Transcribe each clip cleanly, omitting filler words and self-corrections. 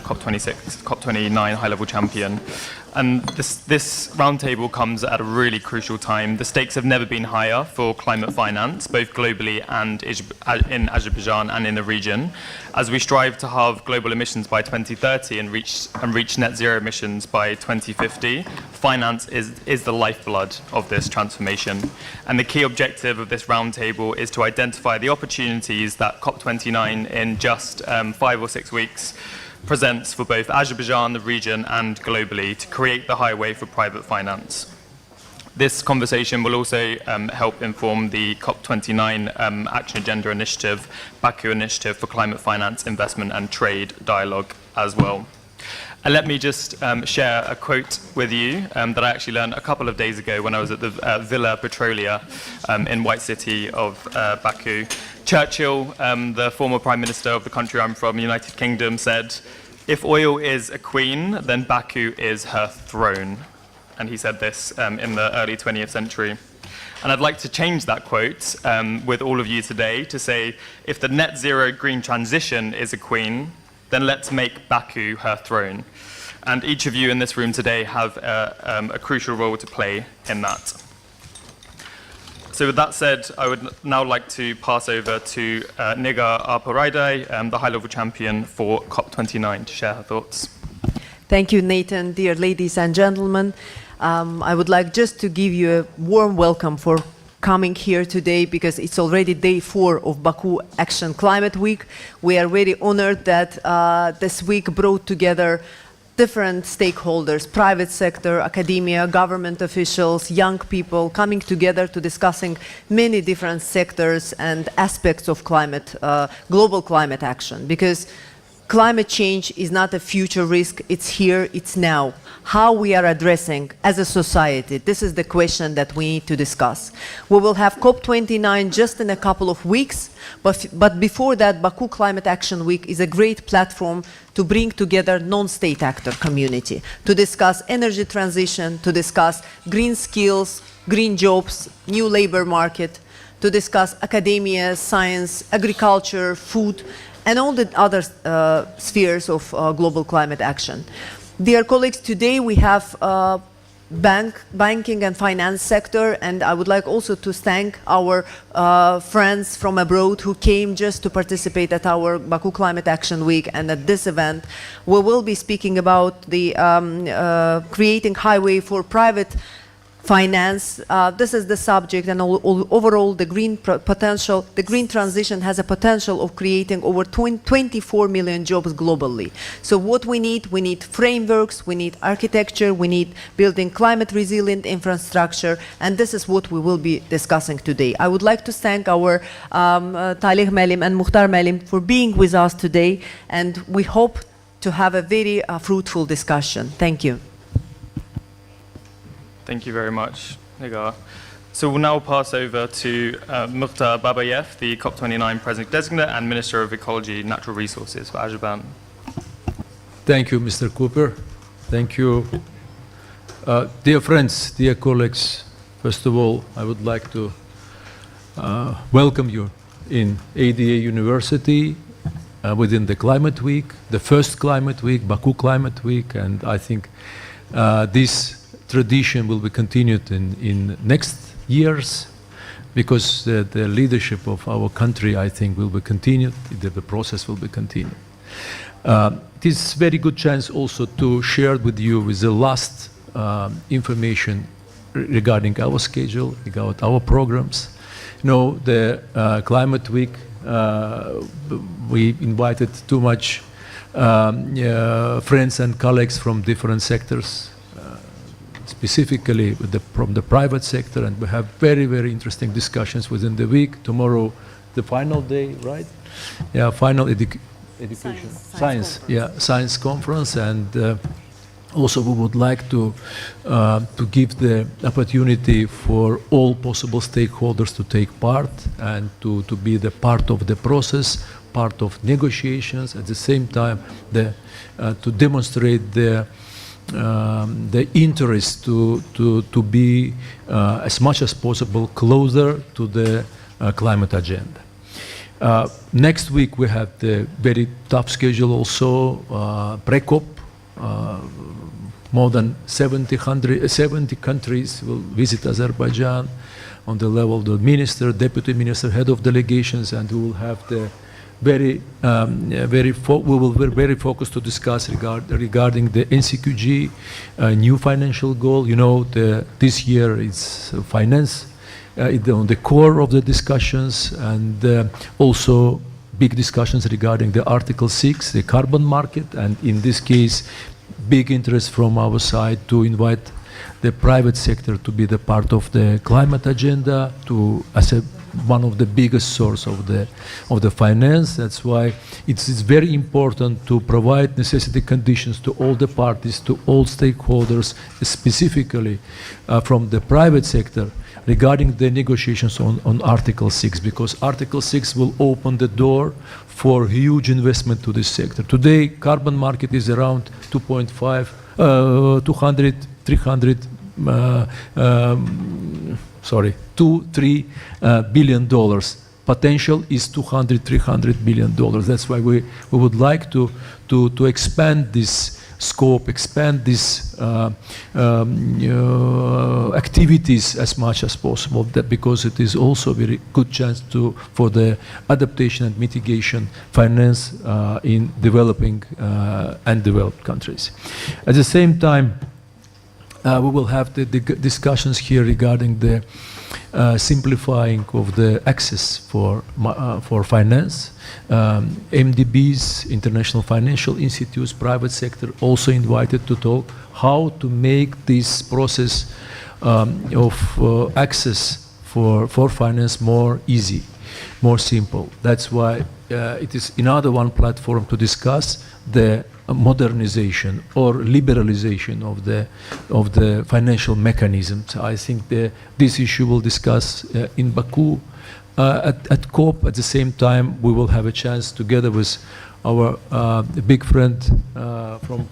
COP26, COP29 high-level champion. And this roundtable comes at a really crucial time. The stakes have never been higher for climate finance, both globally and in Azerbaijan and in the region, as we strive to halve global emissions by 2030 and reach net zero emissions by 2050. Finance is the lifeblood of this transformation. And the key objective of this roundtable is to identify the opportunities that COP29 in just 5 or 6 weeks presents for both Azerbaijan, the region, and globally to create the highway for private finance. This conversation will also help inform the COP29 Action Agenda Initiative, Baku Initiative for Climate Finance, Investment and Trade Dialogue as well. And let me just share a quote with you that I actually learned a couple of days ago when I was at the Villa Petrolia in White City of Baku. Churchill, the former Prime Minister of the country I'm from, the United Kingdom, said, "If oil is a queen, then Baku is her throne." And he said this in the early 20th century. And I'd like to change that quote with all of you today to say, if the net zero green transition is a queen, then let's make Baku her throne. And each of you in this room today have a crucial role to play in that. So with that said, I would now like to pass over to Nigar Alparidei, the high-level champion for COP29, to share her thoughts. Thank you, Nathan. Dear ladies and gentlemen, I would like just to give you a warm welcome for coming here today, because it's already day 4 of Baku Action Climate Week. We are very honored that this week brought together different stakeholders, private sector, academia, government officials, young people coming together to discussing many different sectors and aspects of climate, global climate action. Because climate change is not a future risk, it's here, it's now. How we are addressing as a society, this is the question that we need to discuss. We will have COP29 just in a couple of weeks, but before that, Baku Climate Action Week is a great platform to bring together non-state actor community, to discuss energy transition, to discuss green skills, green jobs, new labor market, to discuss academia, science, agriculture, food, and all the other spheres of global climate action. Dear colleagues, today we have banking and finance sector, and I would like also to thank our friends from abroad who came just to participate at our Baku Climate Action Week. And at this event, we will be speaking about the creating highway for private finance. This is the subject, and overall the green potential, the green transition has a potential of creating over 24 million jobs globally. So what we need frameworks, we need architecture, we need building climate resilient infrastructure, and this is what we will be discussing today. I would like to thank our Talih Melim and Mukhtar Melim for being with us today, and we hope to have a very fruitful discussion. Thank you. Thank you very much, Nigar. So we'll now pass over to Mukhtar Babayev, the COP29 President-Designate and Minister of Ecology and Natural Resources for Azerbaijan. Thank you, Mr. Cooper. Thank you. Dear friends, dear colleagues, first of all, I would like to welcome you in ADA University within the Climate Week, the first Climate Week, Baku Climate Week, and I think this tradition will be continued in next years, because the leadership of our country, I think, will be continued, the process will be continued. It is a very good chance also to share with you with the last information regarding our schedule, regarding our programs. You know, the Climate Week, we invited too much friends and colleagues from different sectors, specifically from the private sector, and we have very, very interesting discussions within the week. Tomorrow, the final day, right? Yeah, final education, science conference, and also we would like to give the opportunity for all possible stakeholders to take part and to be the part of the process, part of negotiations. At the same time, to demonstrate the interest to be as much as possible closer to the climate agenda. Next week we have the very tough schedule also, pre-COP. More than 70 countries will visit Azerbaijan on the level of the minister, deputy minister, head of delegations, and we will have the very focused to discuss regarding the NCQG new financial goal. You know, this year it's finance on the core of the discussions, and also big discussions regarding the Article 6, the carbon market, and in this case, big interest from our side to invite the private sector to be the part of the climate agenda, as one of the biggest source of the finance. That's why it's very important to provide necessity conditions to all the parties, to all stakeholders, specifically from the private sector, regarding the negotiations on Article 6, because Article 6 will open the door for huge investment to this sector. Today, carbon market is around 2.5, 2-3 billion dollars. Potential is $200-300 billion. That's why we would like to expand this scope, expand these activities as much as possible, because it is also a very good chance for the adaptation and mitigation finance in developing and developed countries. At the same time, we will have the discussions here regarding the simplifying of the access for finance. MDBs, international financial institutes, private sector also invited to talk how to make this process of access for finance more easy, more simple. That's why it is another one platform to discuss the modernization or liberalization of the financial mechanisms. I think this issue will discuss in Baku at COP. At the same time, we will have a chance together with our big friend from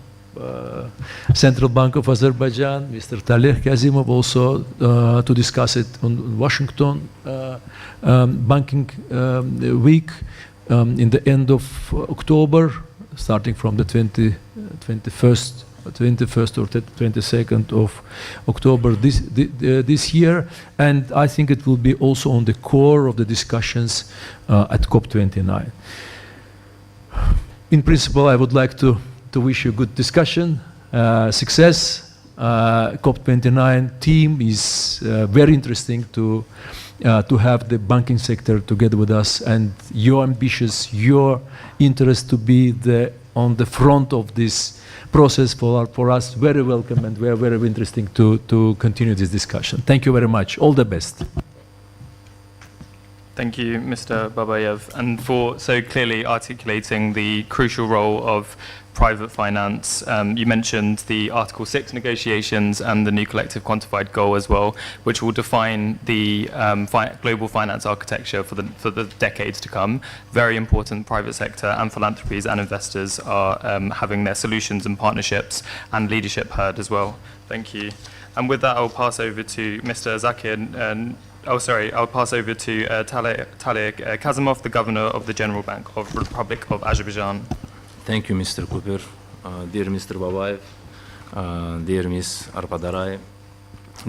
Central Bank of Azerbaijan, Mr. Taleh Kazimov, also to discuss it on Washington Banking Week in the end of October, starting from the 21st or 22nd of October this year. And I think it will be also on the core of the discussions at COP29. In principle, I would like to wish you a good discussion, success. COP29 team is very interesting to have the banking sector together with us, and your ambitions, your interest to be on the front of this process for us, very welcome, and very interesting to continue this discussion. Thank you very much. All the best. Thank you, Mr. Babayev, and for so clearly articulating the crucial role of private finance. You mentioned the Article 6 negotiations and the new collective quantified goal as well, which will define the global finance architecture for the decades to come. Very important. Private sector and philanthropies and investors are having their solutions and partnerships and leadership heard as well. Thank you. And with that, I'll pass over to Mr. Zakir. I'll pass over to Taleh Kazimov, the Governor of the General Bank of the Republic of Azerbaijan. Thank you, Mr. Cooper. Dear Mr. Babayev, dear Ms. Arpadaray,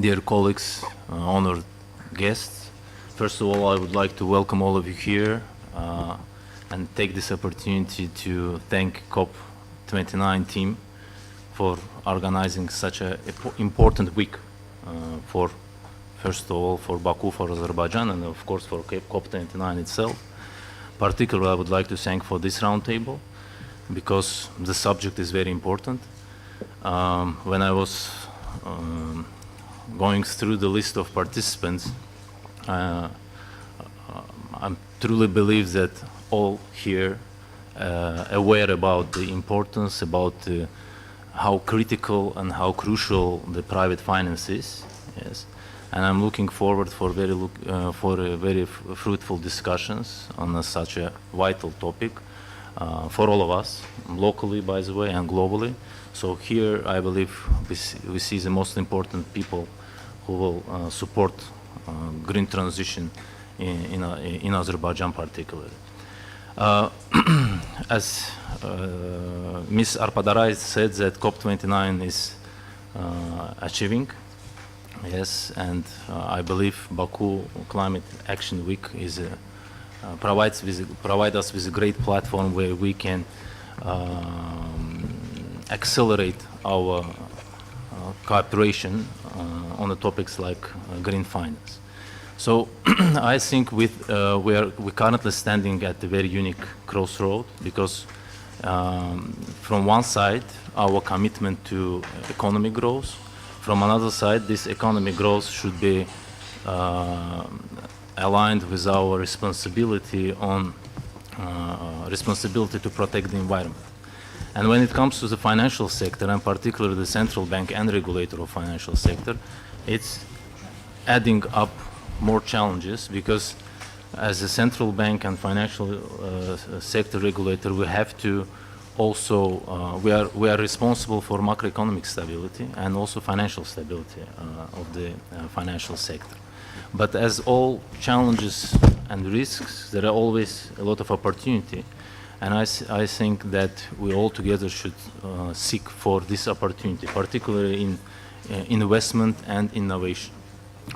dear colleagues, honored guests. First of all, I would like to welcome all of you here and take this opportunity to thank COP29 team for organizing such an important week first of all, for Baku, for Azerbaijan, and of course for COP29 itself. Particularly, I would like to thank for this roundtable, because the subject is very important. When I was going through the list of participants, I truly believe that all here aware about the importance, about how critical and how crucial the private finance is. Yes. And I'm looking forward for very fruitful discussions on such a vital topic for all of us, locally, by the way, and globally. So here, I believe we see the most important people who will support green transition in Azerbaijan particularly. As Ms. Arpadarai said, that COP29 is achieving. Yes, and I believe Baku Climate Action Week is provide us with a great platform where we can accelerate our cooperation on the topics like green finance. So I think we're currently standing at a very unique crossroad, because from one side, our commitment to economic growth. From another side, this economic growth should be aligned with our responsibility to protect the environment. And when it comes to the financial sector, and particularly the central bank and regulator of financial sector, it's adding up more challenges, because as a central bank and financial sector regulator, we have to also, we are responsible for macroeconomic stability and also financial stability of the financial sector. But as all challenges and risks, there are always a lot of opportunity. And I think that we all together should seek for this opportunity, particularly in investment and innovation.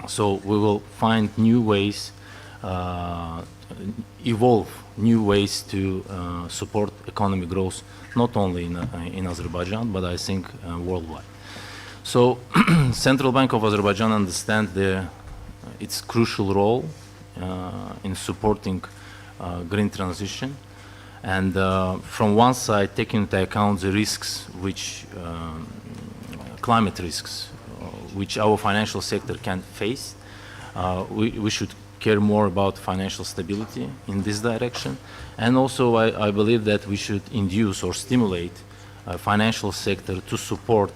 So we will find new ways, evolve new ways to support economic growth, not only in Azerbaijan, but I think worldwide. So Central Bank of Azerbaijan understands its crucial role in supporting green transition. And from one side, taking into account the risks, which climate risks, which our financial sector can face, we should care more about financial stability in this direction. And also, I believe that we should induce or stimulate financial sector to support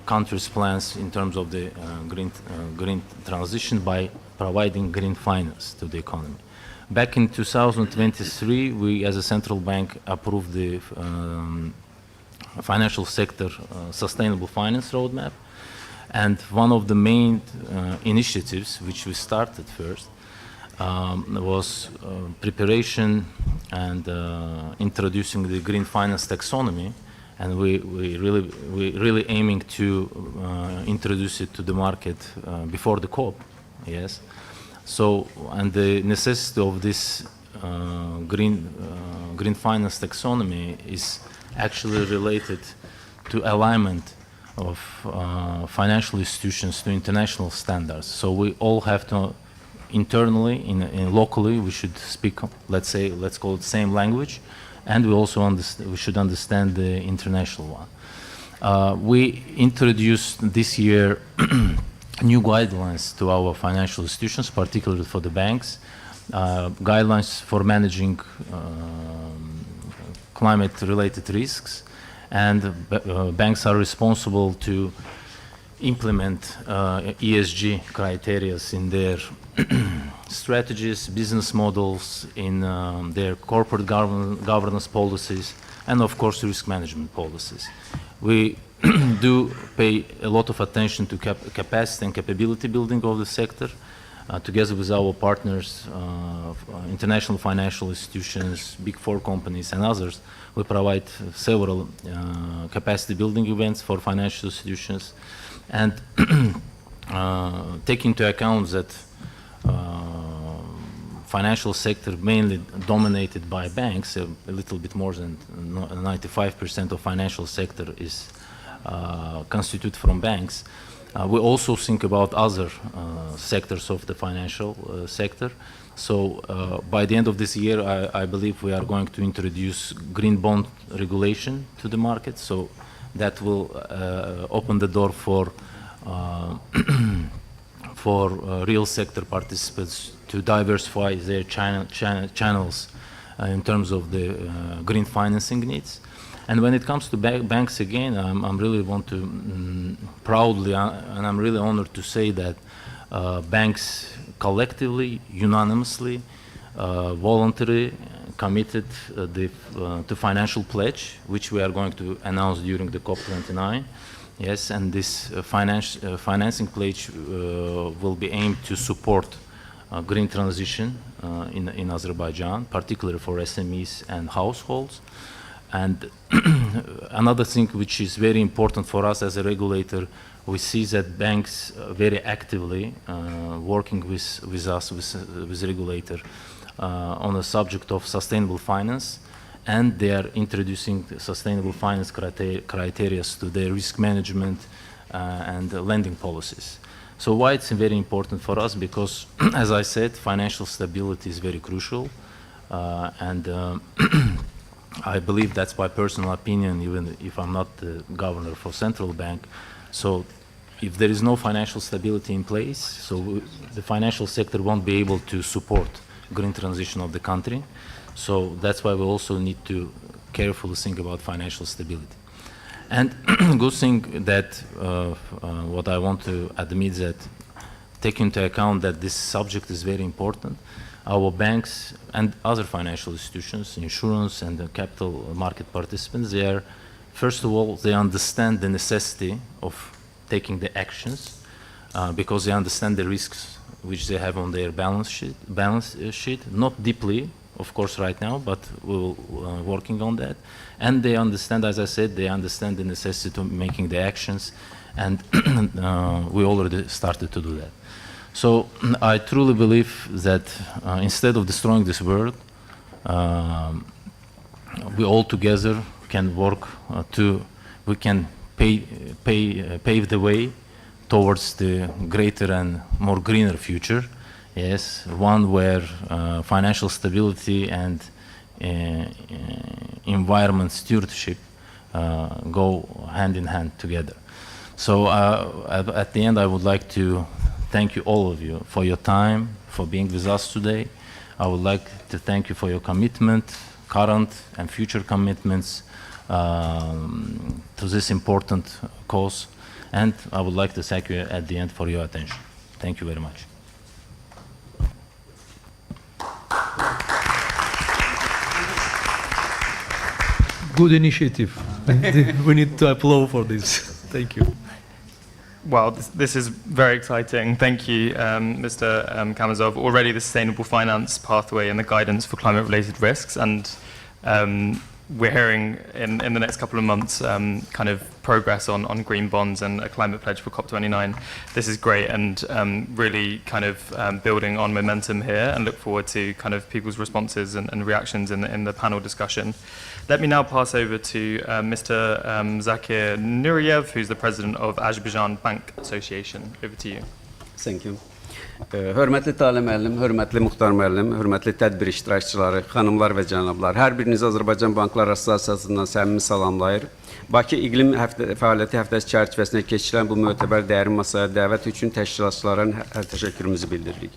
countries' plans in terms of the green transition by providing green finance to the economy. Back in 2023, we as a central bank approved the financial sector sustainable finance roadmap. And one of the main initiatives which we started first was preparation and introducing the green finance taxonomy. And we really aiming to introduce it to the market before the COP, yes. So, and the necessity of this green finance taxonomy is actually related to alignment of financial institutions to international standards. So we all have to internally, locally, we should speak, let's call it same language, and we also we should understand the international one. We introduced this year new guidelines to our financial institutions, particularly for the banks, guidelines for managing climate-related risks, and banks are responsible to implement ESG criteria in their strategies, business models, in their corporate governance policies, and of course risk management policies. We do pay a lot of attention to capacity and capability building of the sector. Together with our partners, international financial institutions, Big Four companies, and others, we provide several capacity building events for financial institutions. And take into account that financial sector mainly dominated by banks, a little bit more than 95% of financial sector is constituted from banks. We also think about other sectors of the financial sector. So by the end of this year, I believe we are going to introduce green bond regulation to the market. So that will open the door for real sector participants to diversify their channels in terms of the green financing needs. And when it comes to banks again, I'm really want to proudly, and I'm really honored to say that banks collectively, unanimously, voluntarily committed to financial pledge, which we are going to announce during the COP29. Yes, and this financing pledge will be aimed to support green transition in Azerbaijan, particularly for SMEs and households. And another thing which is very important for us as a regulator, we see that banks very actively working with us, with regulator, on the subject of sustainable finance, and they are introducing sustainable finance criteria to their risk management and lending policies. So why it's very important for us? Because, as I said, financial stability is very crucial, and I believe that's my personal opinion, even if I'm not the governor for central bank. So if there is no financial stability in place, so the financial sector won't be able to support green transition of the country. So that's why we also need to carefully think about financial stability. And good thing that what I want to admit that take into account that this subject is very important. Our banks and other financial institutions, insurance and the capital market participants, they are, first of all, they understand the necessity of taking the actions because they understand the risks which they have on their balance sheet, not deeply, of course, right now, but we're working on that. And they understand, as I said, they understand the necessity of making the actions, and we already started to do that. So I truly believe that instead of destroying this world, we all together can work we can pave the way towards the greater and more greener future. Yes, one where financial stability and environment stewardship go hand in hand together. So at the end, I would like to thank you, all of you, for your time, for being with us today. I would like to thank you for your commitment, current and future commitments to this important cause. And I would like to thank you at the end for your attention. Thank you very much. Good initiative. We need to applaud for this. Thank you. Well, this is very exciting. Thank you, Mr. Kamazov. Already the sustainable finance pathway and the guidance for climate-related risks, and we're hearing in the next couple of months kind of progress on green bonds and a climate pledge for COP29. This is great, and really kind of building on momentum here, and look forward to kind of people's responses and reactions in the panel discussion. Let me now pass over to Mr. Zakir Nuriev, who's the president of Azerbaijan Bank Association. Over to you. Thank you. Hörmətli Talib müəllim, hörmətli Muxtar müəllim, hörmətli tədbir iştirakçıları, xanımlar və cənablar, hər biriniz Azərbaycan Banklar Assosiasiyasından səmimi salamlayır. Bakı İqlim Fəaliyyəti Həftəsi çərçivəsində keçirilən bu mötəbər dəyərin masaya dəvət üçün təşkilatçıların təşəkkürümüzü bildiririk.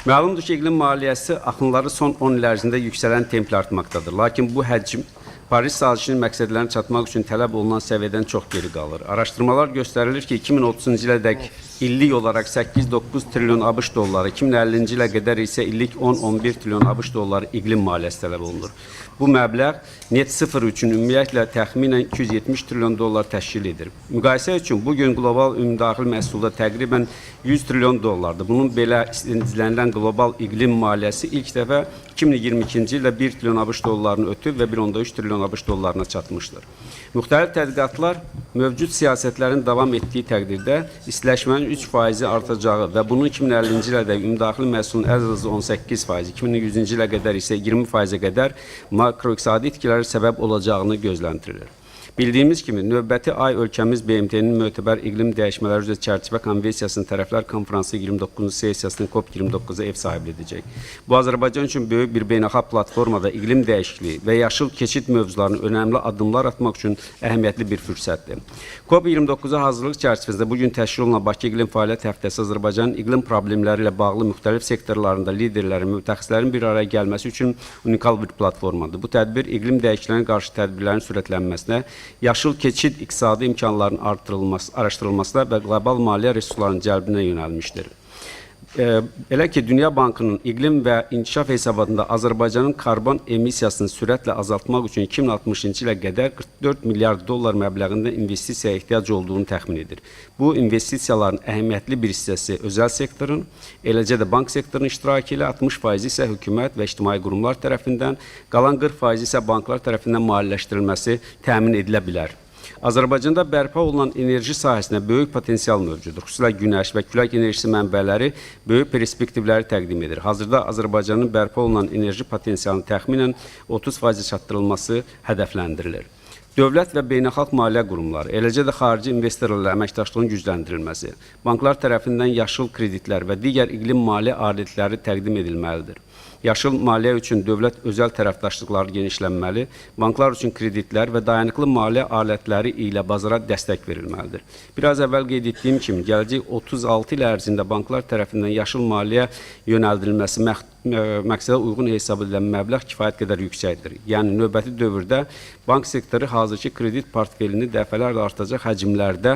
Məlumdur ki, iqlim maliyyəsi axınları son 10 il ərzində yüksələn templə artmaqdadır. Lakin bu həcm Paris sazişinin məqsədlərinə çatmaq üçün tələb olunan səviyyədən çox geri qalır. Araşdırmalar göstərilir ki, 2030-cu ilədək illik olaraq 8-9 trilyon ABŞ dolları, 2050-ci ilə qədər isə illik 10-11 trilyon ABŞ dolları iqlim maliyyəsi tələb olunur. Bu məbləğ net sıfır üçün ümumiyyətlə təxminən 270 trilyon dollar təşkil edir. Müqayisə üçün bugün qlobal ümumdaxili məhsulda təqribən 100 trilyon dollardır. Bunun belə izlənilən qlobal iqlim maliyyəsi ilk dəfə 2022-ci ildə 1 trilyon ABŞ dollarını ötüb və 1.3 trilyon ABŞ dollarına çatmışdır. Müxtəlif tədqiqatlar mövcud siyasətlərin davam etdiyi təqdirdə istiləşmənin 3% artacağı və bunun 2050-ci ildə ümumdaxili məhsulun ən azı 18%, 2100-cü ilə qədər isə 20%-ə qədər makroiqtisadi itkilərə səbəb olacağını gözləndirilir. Bildiyimiz kimi, növbəti ay ölkəmiz BMT-nin mötəbər iqlim dəyişmələri üzrə çərçivə konvensiyasının tərəflər konfransı 29-cu sessiyasının COP29-a ev sahibliyi edəcək. Bu, Azərbaycan üçün böyük bir beynəlxalq platformada iqlim dəyişikliyi və yaşıl keçid mövzularının önəmli addımlar atmaq üçün əhəmiyyətli bir fürsətdir. COP29-a hazırlıq çərçivəsində bugün təşkil olunan Bakı İqlim Fəaliyyət Həftəsi Azərbaycanın iqlim problemləri ilə bağlı müxtəlif sektorlarında liderlərin, mütəxəssislərin bir araya gəlməsi üçün unikal bir platformadır. Bu tədbir iqlim dəyişikliklərinə qarşı tədbirlərin sürətlənməsinə, yaşıl keçid iqtisadi imkanlarının araşdırılmasına və qlobal maliyyə resurslarının cəlbinə yönəlmişdir. Elə ki, Dünya Bankının iqlim və inkişaf hesabatında Azərbaycanın karbon emissiyasını sürətlə azaltmaq üçün 2060-cı ilə qədər 44 milyard dollar məbləğində investisiyaya ehtiyac olduğunu təxmin edir. Bu investisiyaların əhəmiyyətli bir hissəsi özəl sektorun, eləcə də bank sektorunun iştirakı ilə 60% isə hökumət və ictimai qurumlar tərəfindən, qalan 40% isə banklar tərəfindən maliyyələşdirilməsi təmin edilə bilər. Azərbaycanda bərpa olunan enerji sahəsində böyük potensial mövcuddur. Xüsusilə günəş və külək enerjisi mənbələri böyük perspektivləri təqdim edir. Hazırda Azərbaycanın bərpa olunan enerji potensialının təxminən 30% çatdırılması hədəfləndirilir. Dövlət və beynəlxalq maliyyə qurumları, eləcə də xarici investorlarla əməkdaşlığın gücləndirilməsi, banklar tərəfindən yaşıl kreditlər və digər iqlim maliyyə aletləri təqdim edilməlidir. Yaşıl maliyyə üçün dövlət özəl tərəfdaşlıqları genişlənməli, banklar üçün kreditlər və dayanıqlı maliyyə alətləri ilə bazara dəstək verilməlidir. Biraz əvvəl qeyd etdiyim kimi, gələcək 36 il ərzində banklar tərəfindən yaşıl maliyyə yönəldilməsi məqsədə uyğun hesab edilən məbləğ kifayət qədər yüksəkdir. Yəni, növbəti dövrdə bank sektoru hazırki kredit portfelini dəfələrlə artacaq həcmlərdə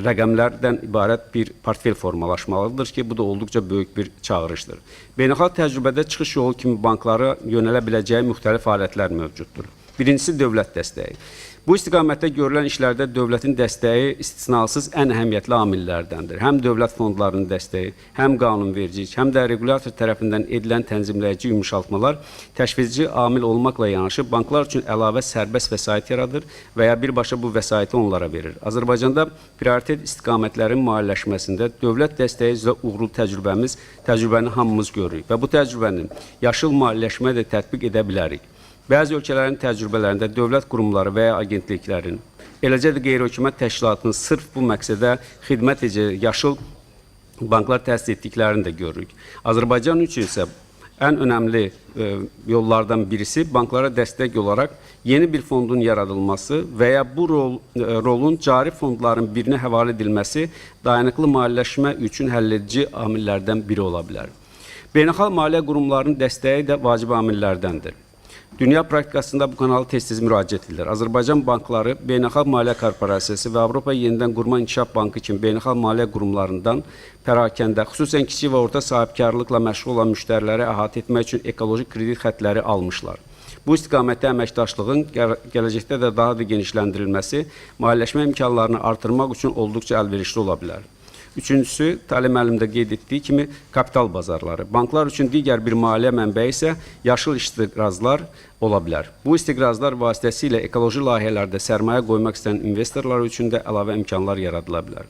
rəqəmlərdən ibarət bir portfel formalaşmalıdır ki, bu da olduqca böyük bir çağırışdır. Beynəlxalq təcrübədə çıxış yolu kimi banklara yönələ biləcəyi müxtəlif alətlər mövcuddur. Birincisi, dövlət dəstəyi. Bu istiqamətdə görülən işlərdə dövlətin dəstəyi istisnasız ən əhəmiyyətli amillərdəndir. Həm dövlət fondlarının dəstəyi, həm qanunvericilik, həm də regulyator tərəfindən edilən tənzimləyici yumuşaltmalar təşviqici amil olmaqla yanaşı banklar üçün əlavə sərbəst vəsait yaradır və ya birbaşa bu vəsaiti onlara verir. Azərbaycanda prioritet istiqamətlərin maliyyələşməsində dövlət dəstəyi üzrə uğurlu təcrübəni hamımız görürük və bu təcrübənin yaşıl maliyyələşmə də tətbiq edə bilərik. Bəzi ölkələrin təcrübələrində dövlət qurumları və ya agentliklərin, eləcə də qeyri-hökumət təşkilatının sırf bu məqsədə xidmət edəcək yaşıl banklar təsis etdiklərini də görürük. Azərbaycan üçün isə ən önəmli yollardan birisi banklara dəstək olaraq yeni bir fondun yaradılması və ya bu rolun cari fondların birinə həvalə edilməsi dayanıqlı maliyyələşmə üçün həlledici amillərdən biri ola bilər. Beynəlxalq maliyyə qurumlarının dəstəyi də vacib amillərdəndir. Dünya praktikasında bu kanalı tez-tez müraciət edilir. Azərbaycan bankları, Beynəlxalq Maliyyə Korporasiyası və Avropa Yenidən Qurma İnkişaf Bankı kimi beynəlxalq maliyyə qurumlarından pərakəndə, xüsusən kiçik və orta sahibkarlıqla məşğul olan müştəriləri əhatə etmək üçün ekoloji kredit xətləri almışlar. Bu istiqamətdə əməkdaşlığın gələcəkdə də daha da genişləndirilməsi, maliyyələşmə imkanlarını artırmaq üçün olduqca əlverişli ola bilər. Üçüncüsü, Talim müəllim də qeyd etdiyi kimi kapital bazarları. Banklar üçün digər bir maliyyə mənbəyi isə yaşıl istiqrazlar ola bilər. Bu istiqrazlar vasitəsilə ekoloji layihələrdə sərmayə qoymaq istəyən investorlar üçün də əlavə imkanlar yaradıla bilər.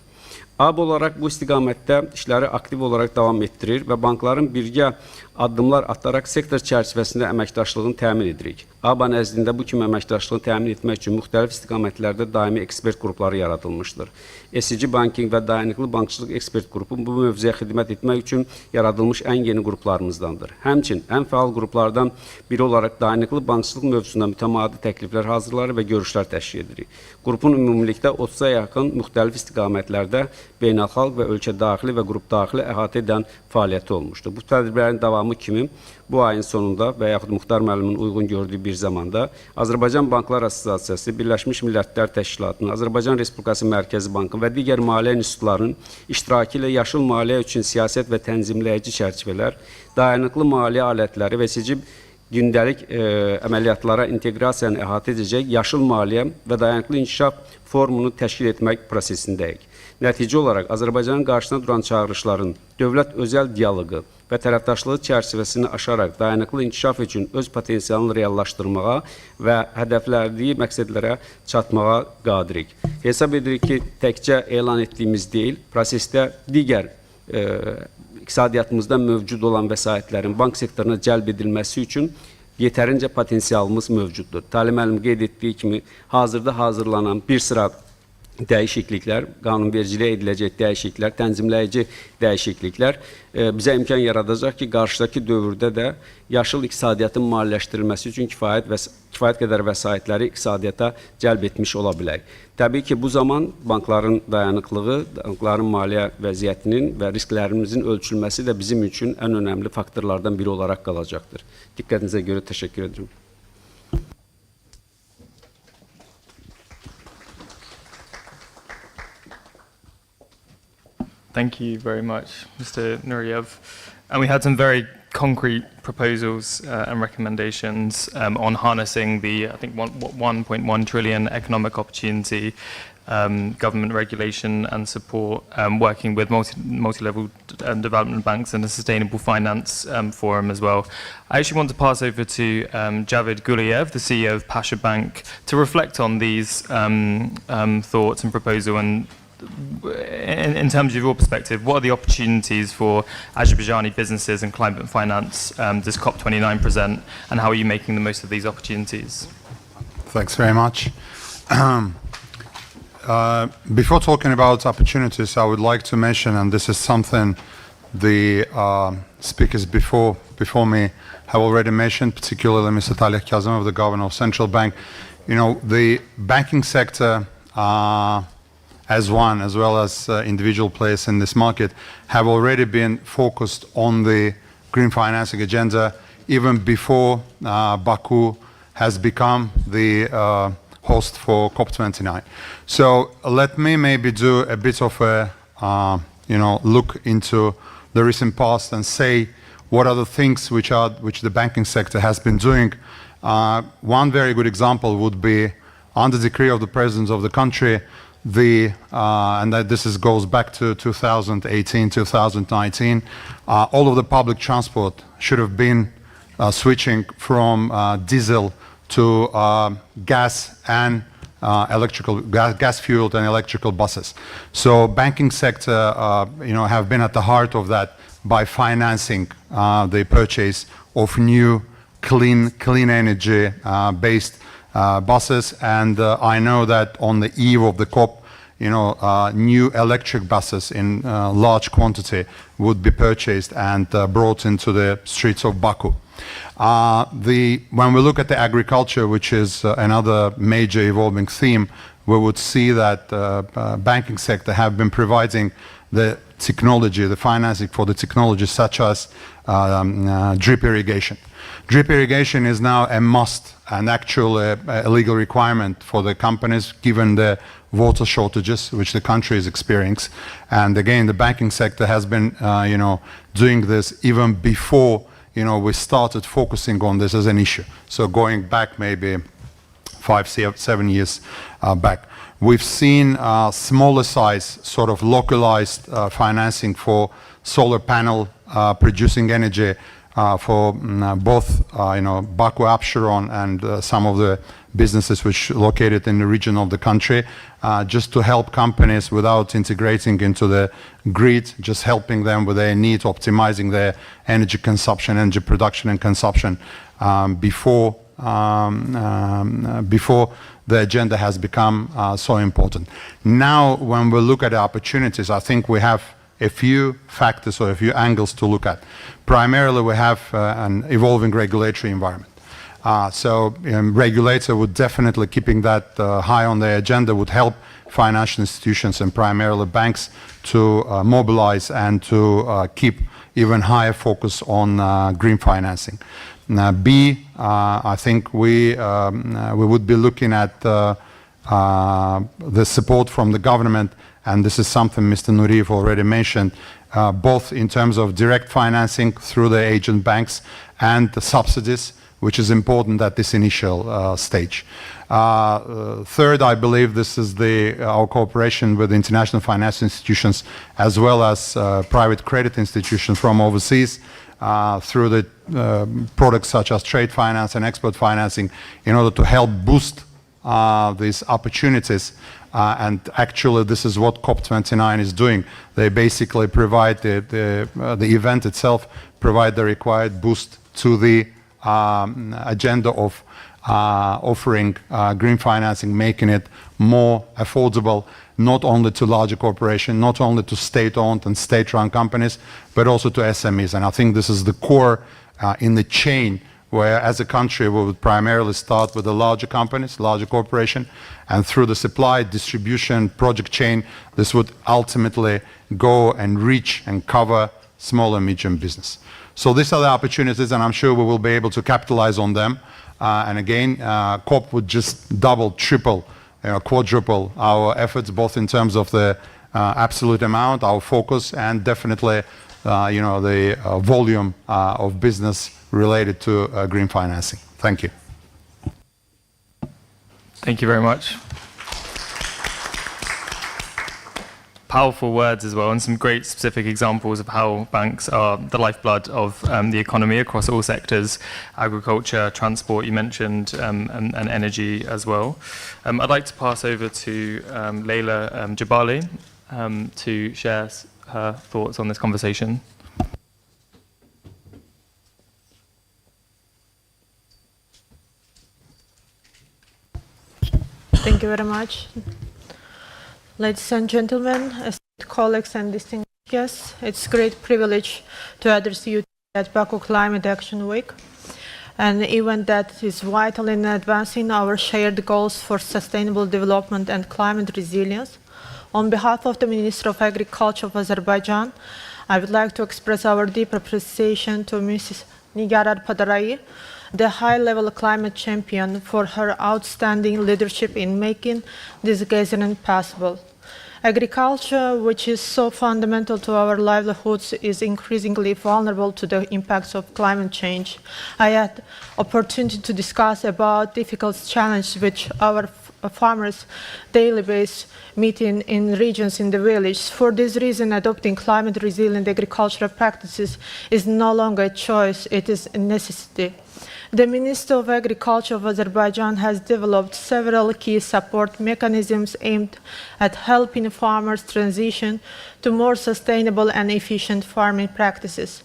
AB olaraq bu istiqamətdə işləri aktiv olaraq davam etdirir və bankların birgə addımlar ataraq sektor çərçivəsində əməkdaşlığını təmin edirik. AB nəzdində bu kimi əməkdaşlığı təmin etmək üçün müxtəlif istiqamətlərdə daimi ekspert qrupları yaradılmışdır. SCG Banking və Dayanıqlı Bankçılıq Ekspert Qrupu bu mövzuya xidmət etmək üçün yaradılmış ən yeni qruplarımızdandır. Həmçin, ən fəal qruplardan biri olaraq dayanıqlı bankçılıq mövzusunda mütəmadi təkliflər hazırları və görüşlər təşkil edirik. Qrupun ümumilikdə 30-a yaxın müxtəlif istiqamətlərdə beynəlxalq və ölkə daxili və qrup daxili əhatə edən fəaliyyəti olmuşdur. Bu tədbirlərin davamı kimi bu ayın sonunda və yaxud Muxtar müəllimin uyğun gördüyü bir zamanda Azərbaycan Banklar Assosiasiyası, Birləşmiş Millətlər Təşkilatının, Azərbaycan Respublikası Mərkəzi Bankı və digər maliyyə institutlarının iştirakı ilə yaşıl maliyyə üçün siyasət və tənzimləyici çərçivələr, dayanıqlı maliyyə alətləri və seçim gündəlik əməliyyatlara inteqrasiyanı əhatə edəcək yaşıl maliyyə və dayanıqlı inkişaf formunu təşkil etmək prosesindəyik. Nəticə olaraq Azərbaycanın qarşısına duran çağırışların dövlət özəl dialoqu və tərəfdaşlığı çərçivəsini aşaraq dayanıqlı inkişaf üçün öz potensialını reallaşdırmağa və hədəfləndiyi məqsədlərə çatmağa qadirik. Hesab edirik ki, təkcə elan etdiyimiz deyil, prosesdə digər iqtisadiyyatımızda mövcud olan vəsaitlərin bank sektoruna cəlb edilməsi üçün yetərincə potensialımız mövcuddur. Talim müəllim qeyd etdiyi kimi, hazırda hazırlanan bir sıra dəyişikliklər, qanunvericiliyə ediləcək dəyişikliklər, tənzimləyici dəyişikliklər bizə imkan yaradacaq ki, qarşıdakı dövrdə də yaşıl iqtisadiyyatın maliyyələşdirilməsi üçün kifayət qədər vəsaitləri iqtisadiyyata cəlb etmiş ola bilək. Təbii ki, bu zaman bankların dayanıqlığı, bankların maliyyə vəziyyətinin və risklərimizin ölçülməsi də bizim üçün ən önəmli faktorlardan biri olaraq qalacaqdır. Diqqətinizə görə təşəkkür edirəm. Thank you very much, Mr. Nureyev. And we had some very concrete proposals and recommendations on harnessing the, I think, 1.1 trillion economic opportunity, government regulation and support, working with multi-level development banks and the Sustainable Finance Forum as well. I actually want to pass over to Javid Gulayev, the CEO of Pasha Bank, to reflect on these thoughts and proposal, and in terms of your perspective, what are the opportunities for Azerbaijani businesses and climate finance does COP29 present, and how are you making the most of these opportunities? Thanks very much. Before talking about opportunities, I would like to mention, and this is something the speakers before me have already mentioned, particularly Mr. Talih Kazimov, the governor of Central Bank. You know, the banking sector as one, as well as individual players in this market, have already been focused on the green financing agenda even before Baku has become the host for COP29. So let me maybe do a bit of a look into the recent past and say what are the things which the banking sector has been doing. One very good example would be under decree of the president of the country, and that this goes back to 2018, 2019, all of the public transport should have been switching from diesel to gas and gas-fueled and electrical buses. So banking sector, have been at the heart of that by financing the purchase of new clean energy based buses, and I know that on the eve of the COP, new electric buses in large quantity would be purchased and brought into the streets of Baku. When we look at the agriculture, which is another major evolving theme, we would see that banking sector have been providing the technology, the financing for the technology such as drip irrigation. Drip irrigation is now a must and actually a legal requirement for the companies given the water shortages which the country is experiencing. And again, the banking sector has been doing this even before we started focusing on this as an issue. So going back maybe 5-7 years back. We've seen smaller size, sort of localized financing for solar panel producing energy for both Baku, Absheron, and some of the businesses which are located in the region of the country, just to help companies without integrating into the grid, just helping them with their need, optimizing their energy consumption, energy production and consumption before the agenda has become so important. Now, when we look at the opportunities, I think we have a few factors or a few angles to look at. Primarily, we have an evolving regulatory environment. Regulator would definitely, keeping that high on the agenda, would help financial institutions and primarily banks to mobilize and to keep even higher focus on green financing. I think we would be looking at the support from the government, and this is something Mr. Nureyev already mentioned, both in terms of direct financing through the agent banks and the subsidies, which is important at this initial stage. Third, I believe this is our cooperation with international finance institutions as well as private credit institutions from overseas through the products such as trade finance and export financing in order to help boost these opportunities. And actually, this is what COP29 is doing. They basically provide the event itself, provide the required boost to the agenda of offering green financing, making it more affordable, not only to larger corporations, not only to state-owned and state-run companies, but also to SMEs. And I think this is the core in the chain where, as a country, we would primarily start with the larger companies, larger corporations, and through the supply, distribution, project chain, this would ultimately go and reach and cover small and medium business. So these are the opportunities, and I'm sure we will be able to capitalize on them. And again, COP would just double, triple, quadruple our efforts, both in terms of the absolute amount, our focus, and definitely the volume of business related to green financing. Thank you. Thank you very much. Powerful words as well, and some great specific examples of how banks are the lifeblood of the economy across all sectors, agriculture, transport, you mentioned, and energy as well. I'd like to pass over to Leila Jabali to share her thoughts on this conversation. Thank you very much. Ladies and gentlemen, esteemed colleagues and distinguished guests, it's a great privilege to address you at Baku Climate Action Week, an event that is vital in advancing our shared goals for sustainable development and climate resilience. On behalf of the Minister of Agriculture of Azerbaijan, I would like to express our deep appreciation to Mrs. Nigar Alpadarai, the high-level climate champion, for her outstanding leadership in making this gathering possible. Agriculture, which is so fundamental to our livelihoods, is increasingly vulnerable to the impacts of climate change. I had opportunity to discuss about difficult challenges which our farmers daily base meeting in regions in the village. For this reason, adopting climate resilient agricultural practices is no longer a choice, it is a necessity. The Minister of Agriculture of Azerbaijan has developed several key support mechanisms aimed at helping farmers transition to more sustainable and efficient farming practices.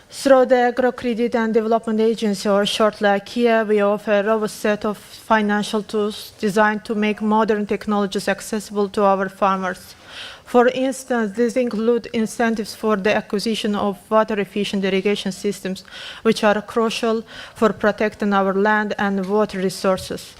Through the Agrocredit and Development Agency, or shortly AKIA, we offer a robust set of financial tools designed to make modern technologies accessible to our farmers. For instance, these include incentives for the acquisition of water-efficient irrigation systems, which are crucial for protecting our land and water resources.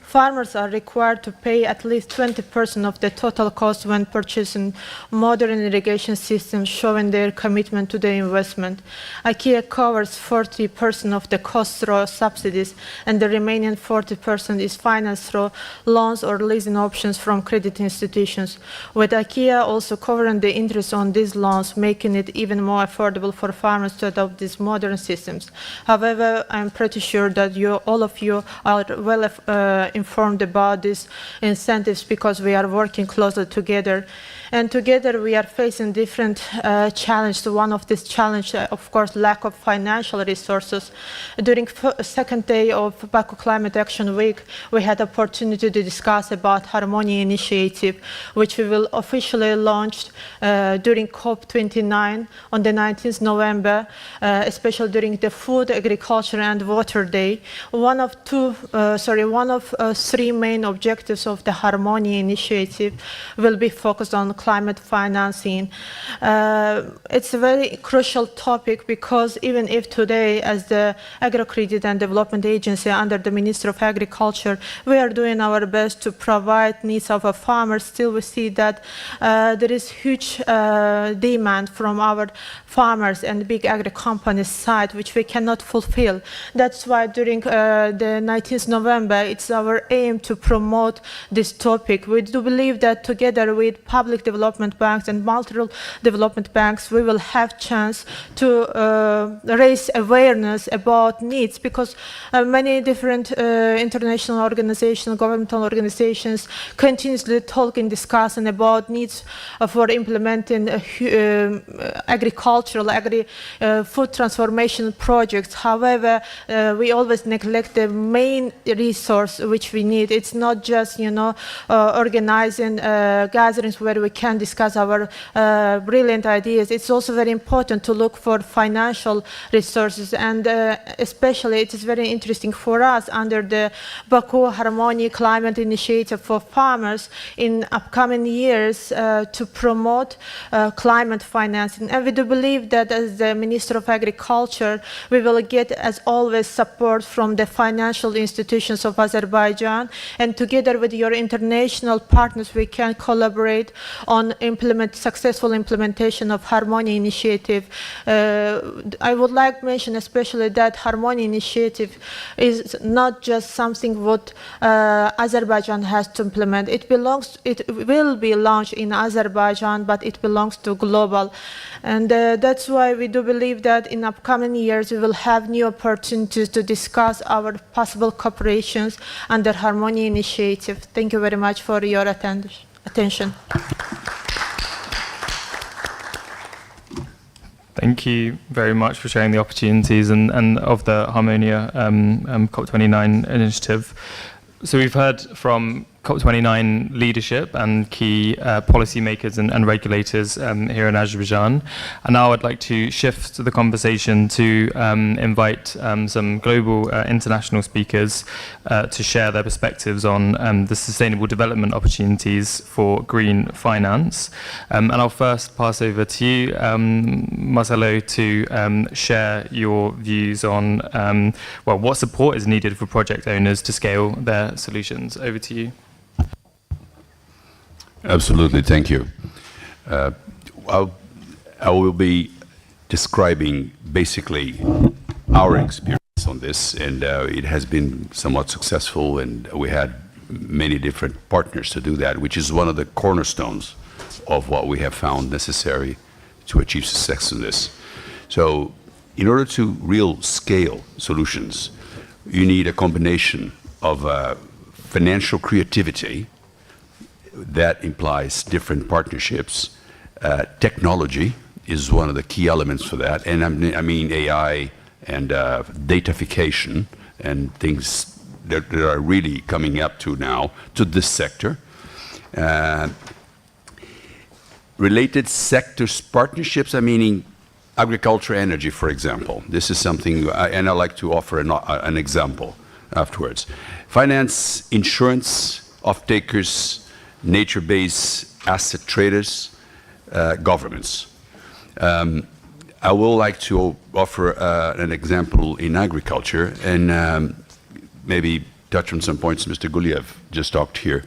Farmers are required to pay at least 20% of the total cost when purchasing modern irrigation systems, showing their commitment to the investment. AKIA covers 40% of the cost through subsidies, and the remaining 40% is financed through loans or leasing options from credit institutions, with AKIA also covering the interest on these loans, making it even more affordable for farmers to adopt these modern systems. However, I'm pretty sure that all of you are well informed about these incentives because we are working closely together. And together we are facing different challenges. One of these challenges, of course, lack of financial resources. During the second day of Baku Climate Action Week, we had the opportunity to discuss about Harmony Initiative, which we will officially launch during COP29 on the 19th November, especially during the Food, Agriculture and Water Day. One of three main objectives of the Harmony Initiative will be focused on climate financing. It's a very crucial topic because even if today, as the Agrocredit and Development Agency under the Minister of Agriculture, we are doing our best to provide needs of our farmers, still we see that there is huge demand from our farmers and big agri companies side, which we cannot fulfill. That's why during the 19th November, it's our aim to promote this topic. We do believe that together with public development banks and multiple development banks, we will have chance to raise awareness about needs, because many different international organizations, governmental organizations continuously talking, discussing about needs for implementing agricultural, food transformation projects. However, we always neglect the main resource which we need. It's not just, organizing gatherings where we can discuss our brilliant ideas. It's also very important to look for financial resources, and especially it is very interesting for us under the Baku Harmony Climate Initiative for Farmers in upcoming years to promote climate financing. And we do believe that as the Minister of Agriculture, we will get, as always, support from the financial institutions of Azerbaijan Azerbaijan, and together with your international partners, we can collaborate on successful implementation of Harmony Initiative. I would like to mention especially that Harmony Initiative is not just something what Azerbaijan has to implement. It will be launched in Azerbaijan, but it belongs to global. And that's why we do believe that in upcoming years we will have new opportunities to discuss our possible cooperations under Harmony Initiative. Thank you very much for your attention. Thank you very much for sharing the opportunities and of the Harmonia COP29 initiative. So we've heard from COP29 leadership and key policymakers and regulators here in Azerbaijan. And now I'd like to shift the conversation to invite some global international speakers to share their perspectives on the sustainable development opportunities for green finance. And I'll first pass over to you, Marcelo, to share your views on what support is needed for project owners to scale their solutions. Over to you. Absolutely, thank you. I will be describing basically our experience on this, and it has been somewhat successful, and we had many different partners to do that, which is one of the cornerstones of what we have found necessary to achieve success in this. So in order to real scale solutions, you need a combination of financial creativity. That implies different partnerships. Technology is one of the key elements for that, and I mean AI and datafication and things that are really coming up to now to this sector. Related sectors partnerships, I mean agriculture, energy, for example. This is something, and I'd like to offer an example afterwards. Finance, insurance, off-takers, nature-based asset traders, governments. I would like to offer an example in agriculture and maybe touch on some points Mr. Guliev just talked here.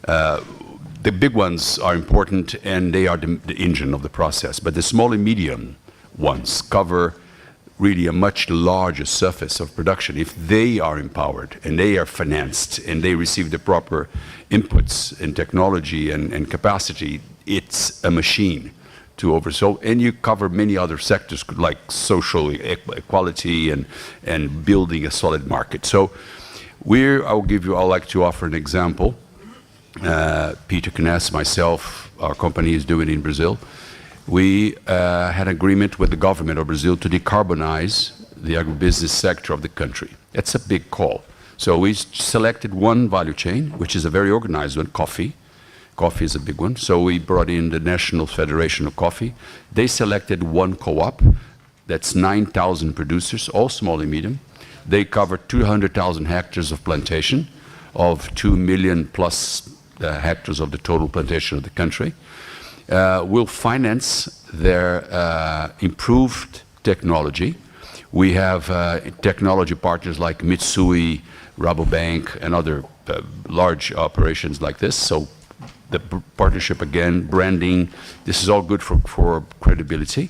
The big ones are important and they are the engine of the process, but the small and medium ones cover really a much larger surface of production. If they are empowered and they are financed and they receive the proper inputs in technology and capacity, it's a machine to oversee. And you cover many other sectors like social equality and building a solid market. So I'd like to offer an example. Peter Kness, myself, our company is doing in Brazil. We had an agreement with the government of Brazil to decarbonize the agribusiness sector of the country. That's a big call. So we selected one value chain, which is a very organized one, coffee. Coffee is a big one. So we brought in the National Federation of Coffee. They selected one co-op. That's 9,000 producers, all small and medium. They cover 200,000 hectares of plantation, of 2 million plus hectares of the total plantation of the country. Will finance their improved technology. We have technology partners like Mitsui, Rabobank, and other large operations like this. So the partnership, again, branding, this is all good for credibility.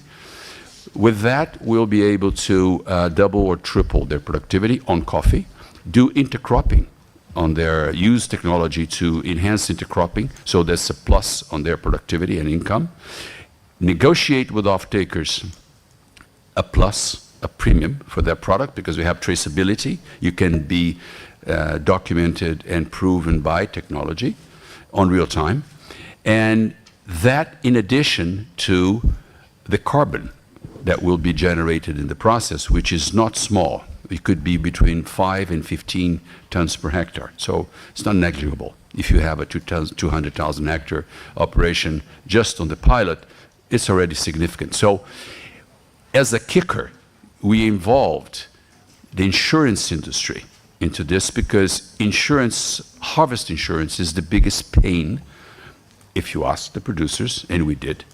With that, we'll be able to double or triple their productivity on coffee, do intercropping on their use technology to enhance intercropping, so there's a plus on their productivity and income. Negotiate with off-takers a plus, a premium for their product, because we have traceability. You can be documented and proven by technology on real time. And that in addition to the carbon that will be generated in the process, which is not small. It could be between 5 and 15 tons per hectare. So it's not negligible. If you have a 200,000 hectare operation just on the pilot, it's already significant. So as a kicker, we involved the insurance industry into this, because insurance, harvest insurance, is the biggest pain, if you ask the producers, and we did,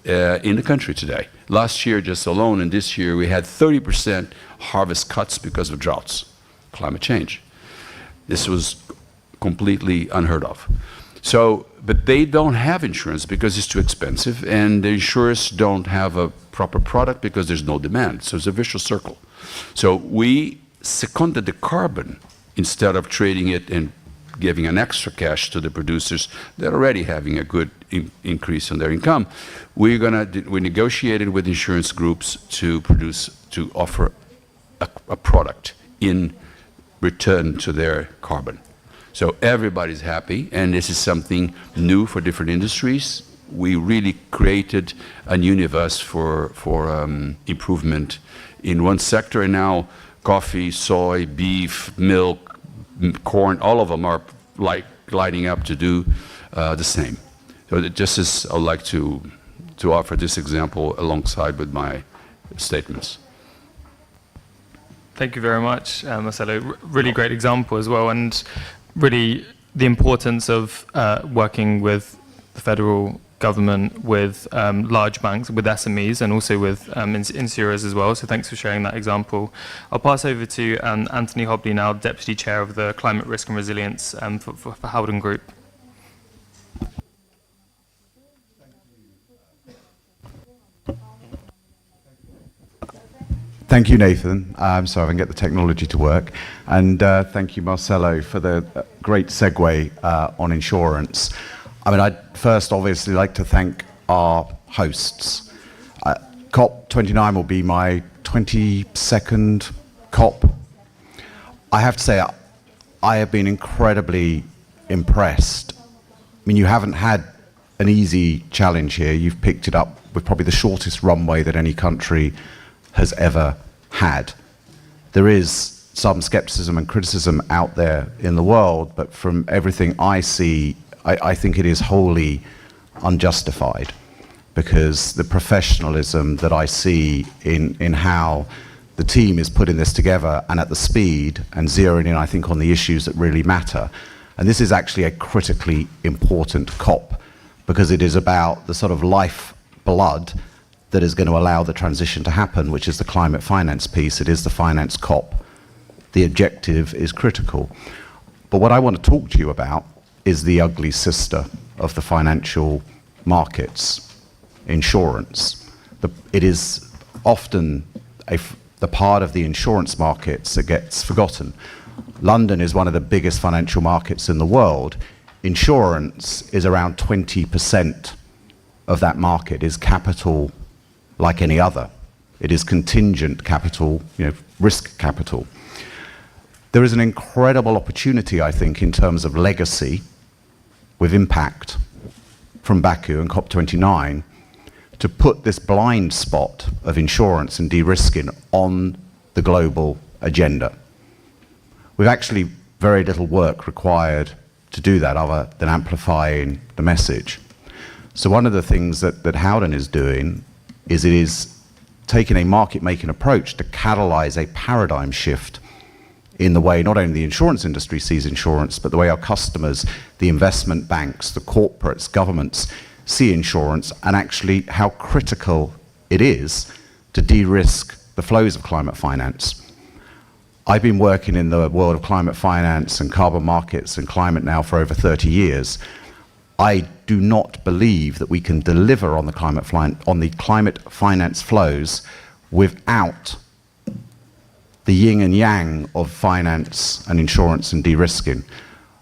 in the country today. Last year, just alone, and this year, we had 30% harvest cuts because of droughts, climate change. This was completely unheard of. So, but they don't have insurance because it's too expensive, and the insurers don't have a proper product because there's no demand. So it's a vicious circle. So we seconded the carbon instead of trading it and giving an extra cash to the producers that are already having a good increase in their income. We negotiated with insurance groups to offer a product in return to their carbon. So everybody's happy, and this is something new for different industries. We really created a universe for improvement in one sector, and now coffee, soy, beef, milk, corn, all of them are like lining up to do the same. So just as I'd like to offer this example alongside with my statements. Thank you very much, Marcelo. Really great example as well, and really the importance of working with the federal government, with large banks, with SMEs, and also with insurers as well. So thanks for sharing that example. I'll pass over to Anthony Hobley now, Deputy Chair of the Climate Risk and Resilience for Howden Group. Thank you, Nathan. I'm sorry, I can get the technology to work. And thank you, Marcelo, for the great segue on insurance. I mean, I'd first obviously like to thank our hosts. COP29 will be my 22nd COP. I have to say, I have been incredibly impressed. I mean, you haven't had an easy challenge here. You've picked it up with probably the shortest runway that any country has ever had. There is some skepticism and criticism out there in the world, but from everything I see, I think it is wholly unjustified, because the professionalism that I see in how the team is putting this together and at the speed and zeroing in, I think, on the issues that really matter. And this is actually a critically important COP, because it is about the sort of lifeblood that is going to allow the transition to happen, which is the climate finance piece. It is the finance COP. The objective is critical. But what I want to talk to you about is the ugly sister of the financial markets, insurance. It is often the part of the insurance markets that gets forgotten. London is one of the biggest financial markets in the world. Insurance is around 20% of that market, is capital like any other. It is contingent capital, risk capital. There is an incredible opportunity, I think, in terms of legacy with impact from Baku and COP29 to put this blind spot of insurance and de-risking on the global agenda. We've actually very little work required to do that other than amplifying the message. So one of the things that Howden is doing is it is taking a market-making approach to catalyze a paradigm shift in the way not only the insurance industry sees insurance, but the way our customers, the investment banks, the corporates, governments see insurance, and actually how critical it is to de-risk the flows of climate finance. I've been working in the world of climate finance and carbon markets and climate now for over 30 years. I do not believe that we can deliver on the climate finance flows without the yin and yang of finance and insurance and de-risking.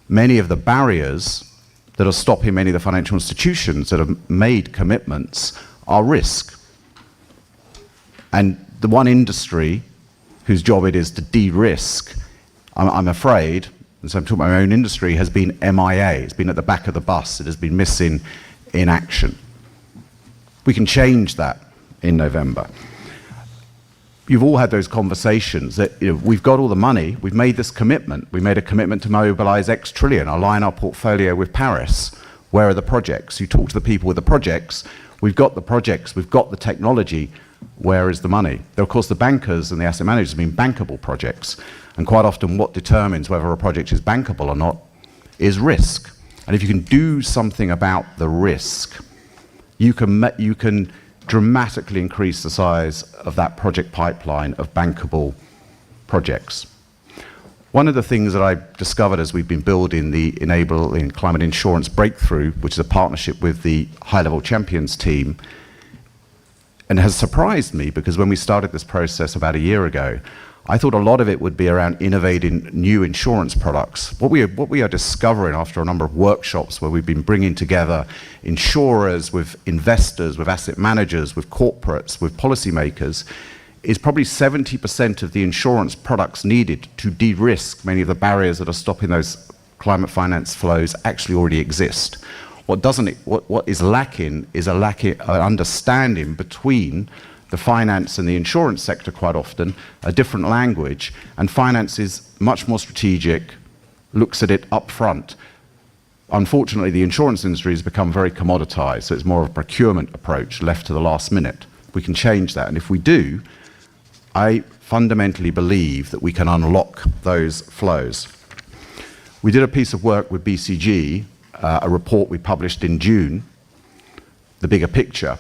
Many of the barriers that are stopping many of the financial institutions that have made commitments are risk. And the one industry whose job it is to de-risk, I'm afraid, and so I'm talking about my own industry, has been MIA. It's been at the back of the bus. It has been missing in action. We can change that in November. You've all had those conversations that we've got all the money, we've made this commitment. We made a commitment to mobilize X trillion, align our portfolio with Paris. Where are the projects? You talk to the people with the projects. We've got the projects, we've got the technology. Where is the money? There, of course, the bankers and the asset managers have been bankable projects. And quite often what determines whether a project is bankable or not is risk. And if you can do something about the risk, you can dramatically increase the size of that project pipeline of bankable projects. One of the things that I've discovered as we've been building the Enabling Climate Insurance Breakthrough, which is a partnership with the High Level Champions team, and has surprised me because when we started this process about a year ago, I thought a lot of it would be around innovating new insurance products. What we are discovering after a number of workshops where we've been bringing together insurers with investors, with asset managers, with corporates, with policymakers, is probably 70% of the insurance products needed to de-risk many of the barriers that are stopping those climate finance flows actually already exist. What is lacking is an understanding between the finance and the insurance sector quite often, a different language, and finance is much more strategic, looks at it up front. Unfortunately, the insurance industry has become very commoditized, so it's more of a procurement approach left to the last minute. We can change that, and if we do, I fundamentally believe that we can unlock those flows. We did a piece of work with BCG, a report we published in June, The Bigger Picture,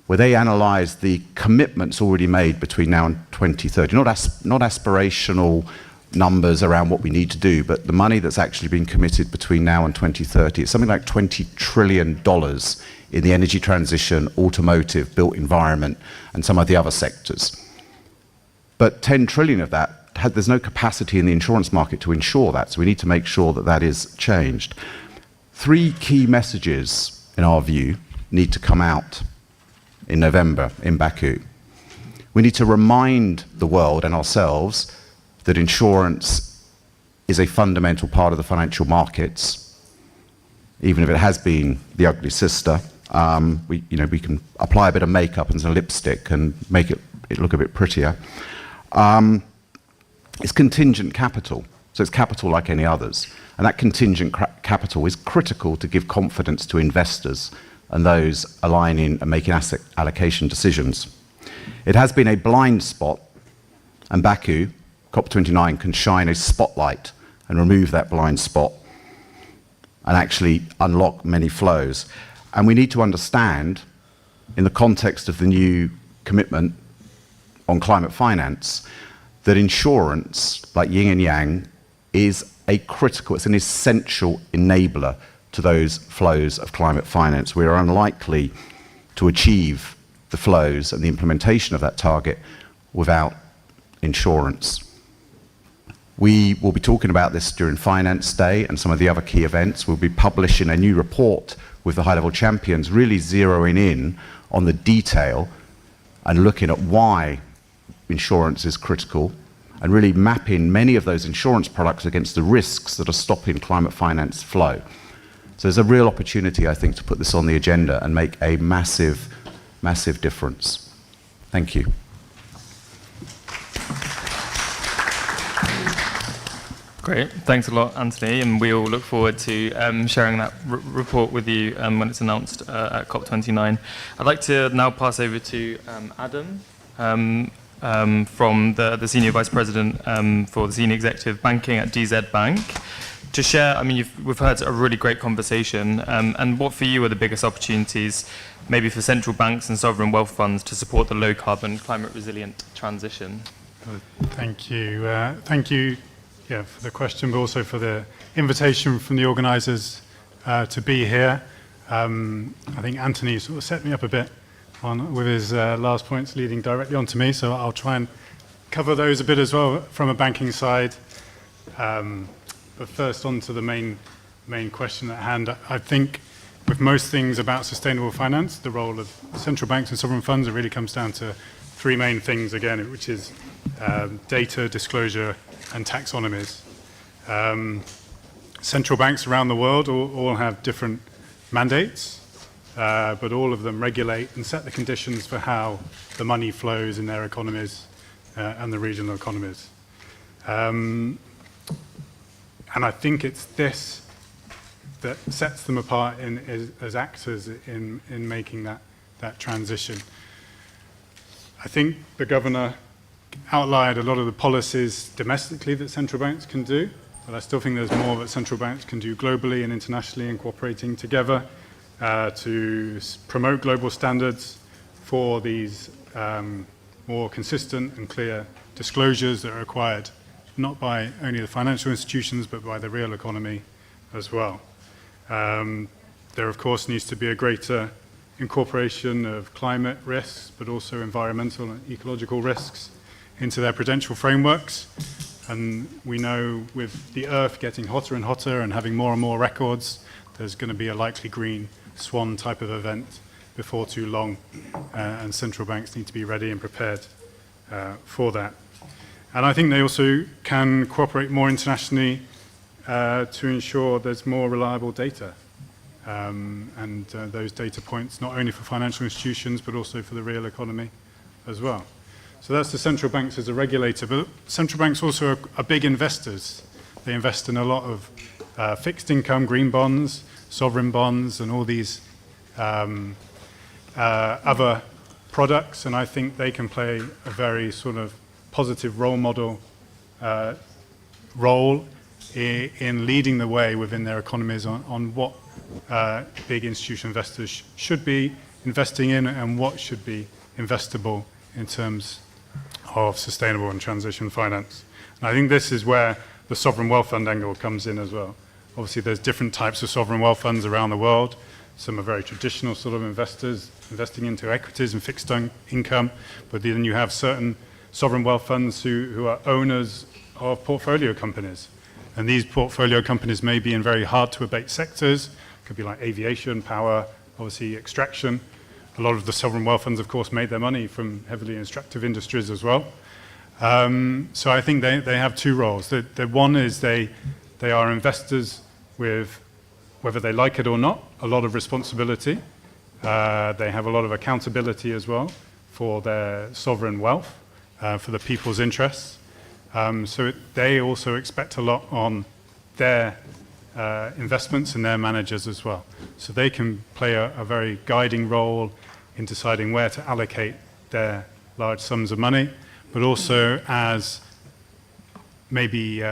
where they analysed the commitments already made between now and 2030. Not aspirational numbers around what we need to do, but the money that's actually been committed between now and 2030. It's something like $20 trillion in the energy transition, automotive, built environment, and some of the other sectors. But 10 trillion of that, there's no capacity in the insurance market to insure that, so we need to make sure that that is changed. 3 key messages, in our view, need to come out in November in Baku. We need to remind the world and ourselves that insurance is a fundamental part of the financial markets, even if it has been the ugly sister. We can apply a bit of makeup and some lipstick and make it look a bit prettier. It's contingent capital, so it's capital like any others. And that contingent capital is critical to give confidence to investors and those aligning and making asset allocation decisions. It has been a blind spot, and Baku, COP29, can shine a spotlight and remove that blind spot and actually unlock many flows. And we need to understand, in the context of the new commitment on climate finance, that insurance, like yin and yang, is it's an essential enabler to those flows of climate finance. We are unlikely to achieve the flows and the implementation of that target without insurance. We will be talking about this during Finance Day and some of the other key events. We'll be publishing a new report with the high-level champions, really zeroing in on the detail and looking at why insurance is critical and really mapping many of those insurance products against the risks that are stopping climate finance flow. So there's a real opportunity, I think, to put this on the agenda and make a massive, massive difference. Thank you. Great, thanks a lot, Anthony, and we all look forward to sharing that report with you when it's announced at COP29. I'd like to now pass over to Adam from the Senior Vice President for the Senior Executive Banking at DZ Bank to share, we've heard a really great conversation, and what for you are the biggest opportunities maybe for central banks and sovereign wealth funds to support the low carbon, climate resilient transition? Thank you. Thank you for the question, but also for the invitation from the organisers to be here. I think Anthony sort of set me up a bit with his last points leading directly onto me, so I'll try and cover those a bit as well from a banking side. But first on to the main question at hand. I think with most things about sustainable finance, the role of central banks and sovereign funds, it really comes down to 3 main things again, which is data, disclosure, and taxonomies. Central banks around the world all have different mandates, but all of them regulate and set the conditions for how the money flows in their economies and the regional economies. And I think it's this that sets them apart as actors in making that transition. I think the governor outlined a lot of the policies domestically that central banks can do, but I still think there's more that central banks can do globally and internationally in cooperating together to promote global standards for these more consistent and clear disclosures that are required not by only the financial institutions, but by the real economy as well. There, of course, needs to be a greater incorporation of climate risks, but also environmental and ecological risks into their prudential frameworks. And we know with the Earth getting hotter and hotter and having more and more records, there's going to be a likely green swan type of event before too long, and central banks need to be ready and prepared for that. And I think they also can cooperate more internationally to ensure there's more reliable data. And those data points, not only for financial institutions, but also for the real economy as well. So that's the central banks as a regulator, but central banks also are big investors. They invest in a lot of fixed income, green bonds, sovereign bonds, and all these other products, and I think they can play a very sort of positive role model role in leading the way within their economies on what big institutional investors should be investing in and what should be investable in terms of sustainable and transition finance. And I think this is where the sovereign wealth fund angle comes in as well. Obviously, there's different types of sovereign wealth funds around the world. Some are very traditional sort of investors, investing into equities and fixed income, but then you have certain sovereign wealth funds who are owners of portfolio companies. And these portfolio companies may be in very hard to abate sectors. It could be like aviation, power, obviously extraction. A lot of the sovereign wealth funds, of course, made their money from heavily extractive industries as well. So I think they have two roles. The one is they are investors with, whether they like it or not, a lot of responsibility. They have a lot of accountability as well for their sovereign wealth, for the people's interests. So they also expect a lot on their investments and their managers as well. So they can play a very guiding role in deciding where to allocate their large sums of money, but also as maybe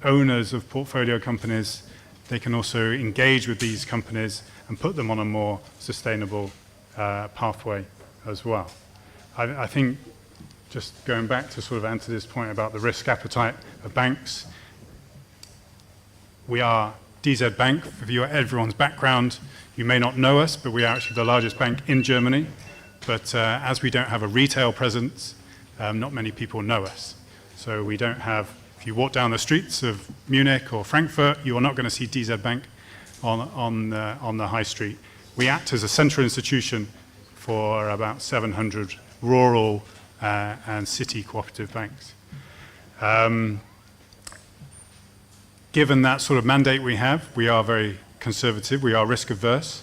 owners of portfolio companies, they can also engage with these companies and put them on a more sustainable pathway as well. I think, just going back to sort of answer this point about the risk appetite of banks, we are DZ Bank. For everyone's background, you may not know us, but we are actually the largest bank in Germany. But as we don't have a retail presence, not many people know us. So we don't have, if you walk down the streets of Munich or Frankfurt, you are not going to see DZ Bank on the high street. We act as a central institution for about 700 rural and city cooperative banks. Given that sort of mandate we have, we are very conservative, we are risk averse.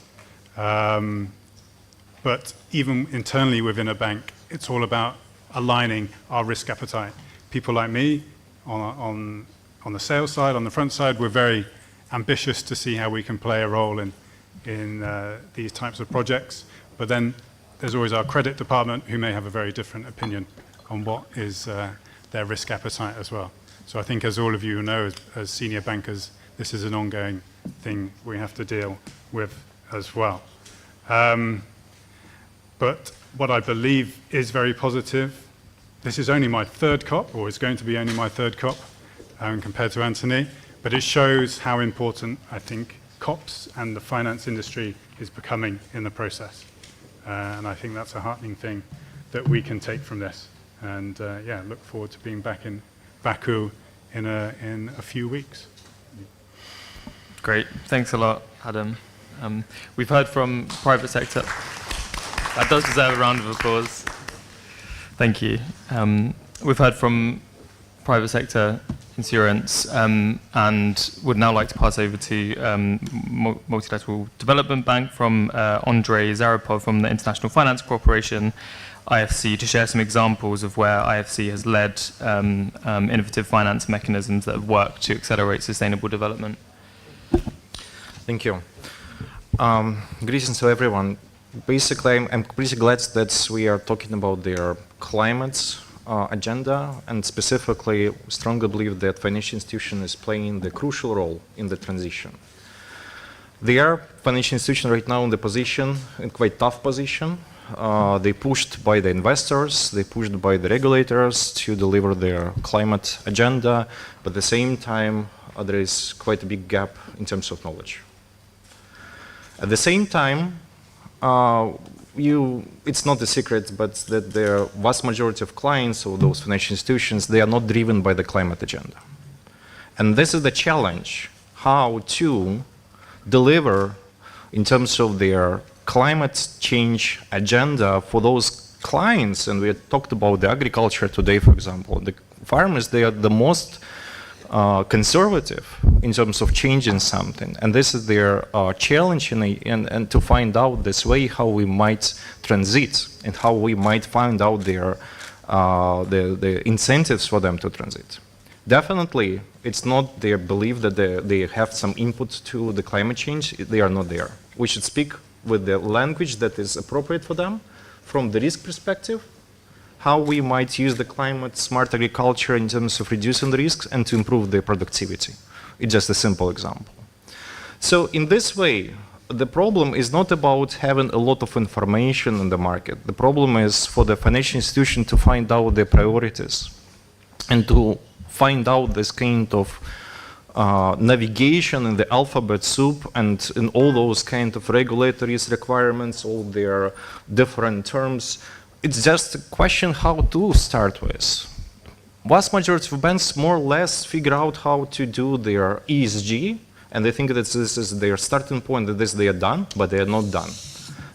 But even internally within a bank, it's all about aligning our risk appetite. People like me on the sales side, on the front side, we're very ambitious to see how we can play a role in these types of projects. But then there's always our credit department who may have a very different opinion on what is their risk appetite as well. So I think, as all of you know, as senior bankers, this is an ongoing thing we have to deal with as well. But what I believe is very positive, this is only my third COP, or it's going to be only my third COP compared to Anthony, but it shows how important I think COPs and the finance industry is becoming in the process. And I think that's a heartening thing that we can take from this. And yeah, look forward to being back in Baku in a few weeks. Great, thanks a lot, Adam. We've heard from private sector. That does deserve a round of applause. Thank you. We've heard from private sector insurance and would now like to pass over to Multilateral Development Bank from Andrei Zarapov from the International Finance Corporation, IFC, to share some examples of where IFC has led innovative finance mechanisms that have worked to accelerate sustainable development. Thank you. Greetings to everyone. Basically, I'm pretty glad that we are talking about their climate agenda, and specifically strongly believe that financial institution is playing the crucial role in the transition. They are financial institution right now in the position, in quite tough position, they pushed by the investors, they pushed by the regulators to deliver their climate agenda, but at the same time, there is quite a big gap in terms of knowledge. At the same time, it's not a secret, but that the vast majority of clients or those financial institutions, they are not driven by the climate agenda. And this is the challenge, how to deliver in terms of their climate change agenda for those clients. And we talked about the agriculture today, for example. The farmers, they are the most conservative in terms of changing something. And this is their challenge and to find out this way how we might transit and how we might find out their the incentives for them to transit. Definitely, it's not their belief that they have some input to the climate change. They are not there. We should speak with the language that is appropriate for them from the risk perspective, how we might use the climate smart agriculture in terms of reducing the risks and to improve their productivity. It's just a simple example. So in this way, the problem is not about having a lot of information in the market. The problem is for the financial institution to find out their priorities and to find out this kind of navigation in the alphabet soup and in all those kind of regulatory requirements, all their different terms. It's just a question how to start with. Vast majority of banks more or less figure out how to do their ESG, and they think that this is their starting point, that this they are done, but they are not done.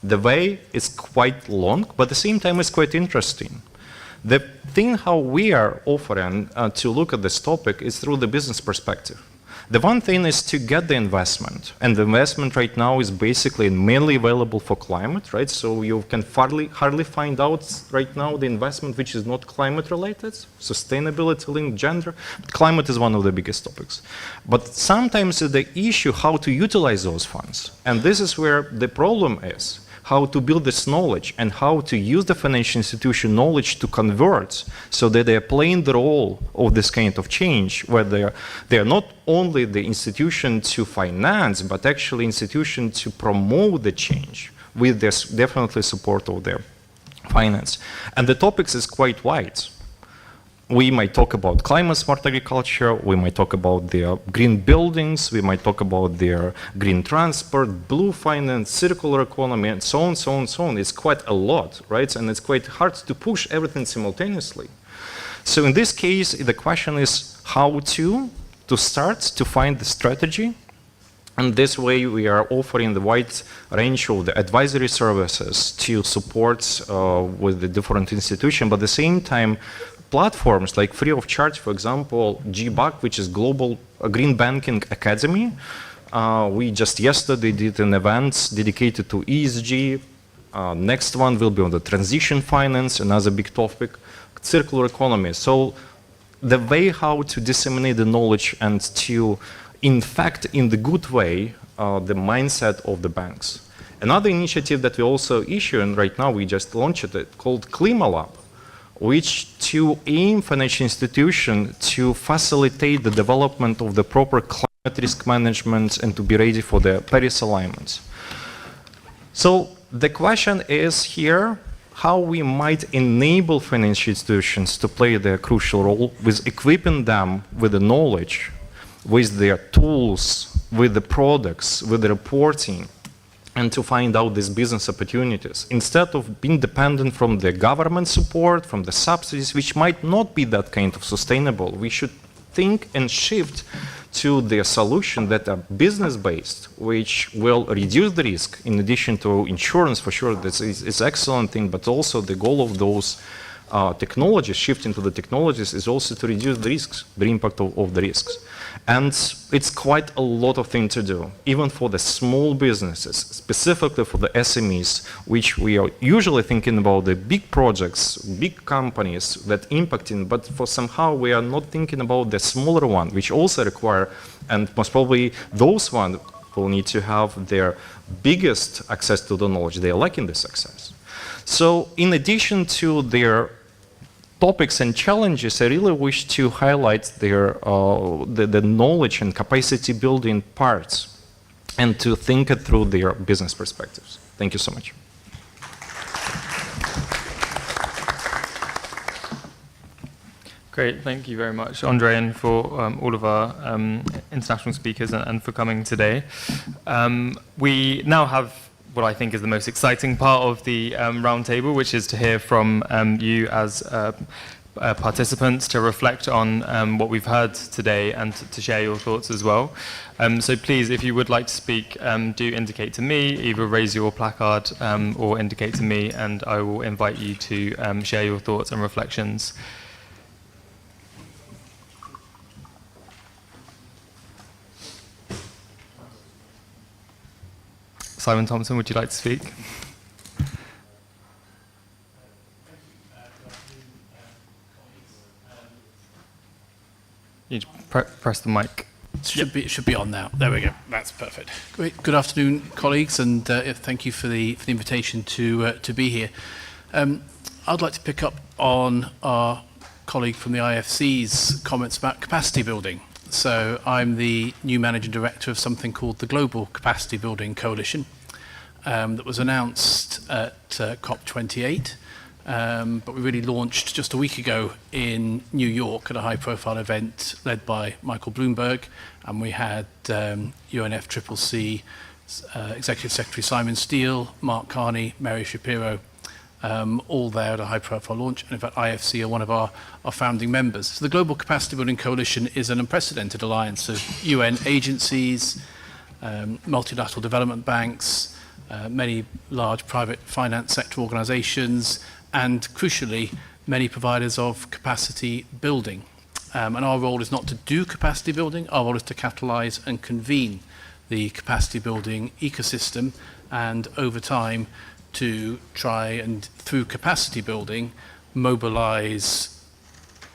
The way is quite long, but at the same time it's quite interesting. The thing how we are offering to look at this topic is through the business perspective. The one thing is to get the investment, and the investment right now is basically mainly available for climate, right? So you can hardly find out right now the investment which is not climate related, sustainability linked, gender, but climate is one of the biggest topics. But sometimes the issue how to utilize those funds, and this is where the problem is. How to build this knowledge and how to use the financial institution knowledge to convert so that they are playing the role of this kind of change where they are not only the institution to finance but actually institution to promote the change with this definitely support of their finance. And the topics is quite wide. We might talk about climate smart agriculture, we might talk about their green buildings, we might talk about their green transport, blue finance, circular economy, and so on, so on, so on. It's quite a lot, right? And it's quite hard to push everything simultaneously. So in this case, the question is how to start to find the strategy. And this way we are offering the wide range of the advisory services to support with the different institutions, but at the same time, platforms like free of charge, for example, GBAC, which is Global Green Banking Academy. We just yesterday did an event dedicated to ESG. Next one will be on the transition finance, another big topic, circular economy. So the way how to disseminate the knowledge and to, in fact, in the good way, the mindset of the banks. Another initiative that we also issue, and right now we just launched it, called Klima Lab, which to aim financial institution to facilitate the development of the proper climate risk management and to be ready for the Paris alignments. So the question is here, how we might enable financial institutions to play their crucial role with equipping them with the knowledge, with their tools, with the products, with the reporting, and to find out these business opportunities. Instead of being dependent from the government support, from the subsidies, which might not be that kind of sustainable, we should think and shift to the solution that are business-based, which will reduce the risk, in addition to insurance, for sure, this is an excellent thing, but also the goal of those technologies, shifting to the technologies, is also to reduce the risks, the impact of the risks. And it's quite a lot of things to do, even for the small businesses, specifically for the SMEs, which we are usually thinking about the big projects, big companies that impacting, but for somehow we are not thinking about the smaller one, which also require, and most probably those ones will need to have their biggest access to the knowledge. They are lacking this access. So in addition to their topics and challenges, I really wish to highlight their the knowledge and capacity building parts and to think it through their business perspectives. Thank you so much. Great, thank you very much, Andre, and for all of our international speakers and for coming today. We now have what I think is the most exciting part of the roundtable, which is to hear from you as participants, to reflect on what we've heard today and to share your thoughts as well. So please, if you would like to speak, do indicate to me, either raise your placard or indicate to me, and I will invite you to share your thoughts and reflections. Simon Thompson, would you like to speak? You press the mic. It should be on now. There we go. That's perfect. Great. Good afternoon, colleagues, and thank you for the invitation to be here. I'd like to pick up on our colleague from the IFC's comments about capacity building. So I'm the new managing director of something called the Global Capacity Building Coalition that was announced at COP28, but we really launched just a week ago in New York at a high-profile event led by Michael Bloomberg, and we had UNFCCC Executive Secretary Simon Steele, Mark Carney, Mary Shapiro, all there at a high-profile launch, and in fact IFC are one of our founding members. So the Global Capacity Building Coalition is an unprecedented alliance of UN agencies, multilateral development banks, many large private finance sector organizations, and crucially, many providers of capacity building. And our role is not to do capacity building, our role is to catalyze and convene the capacity building ecosystem, and over time to try and, through capacity building, mobilize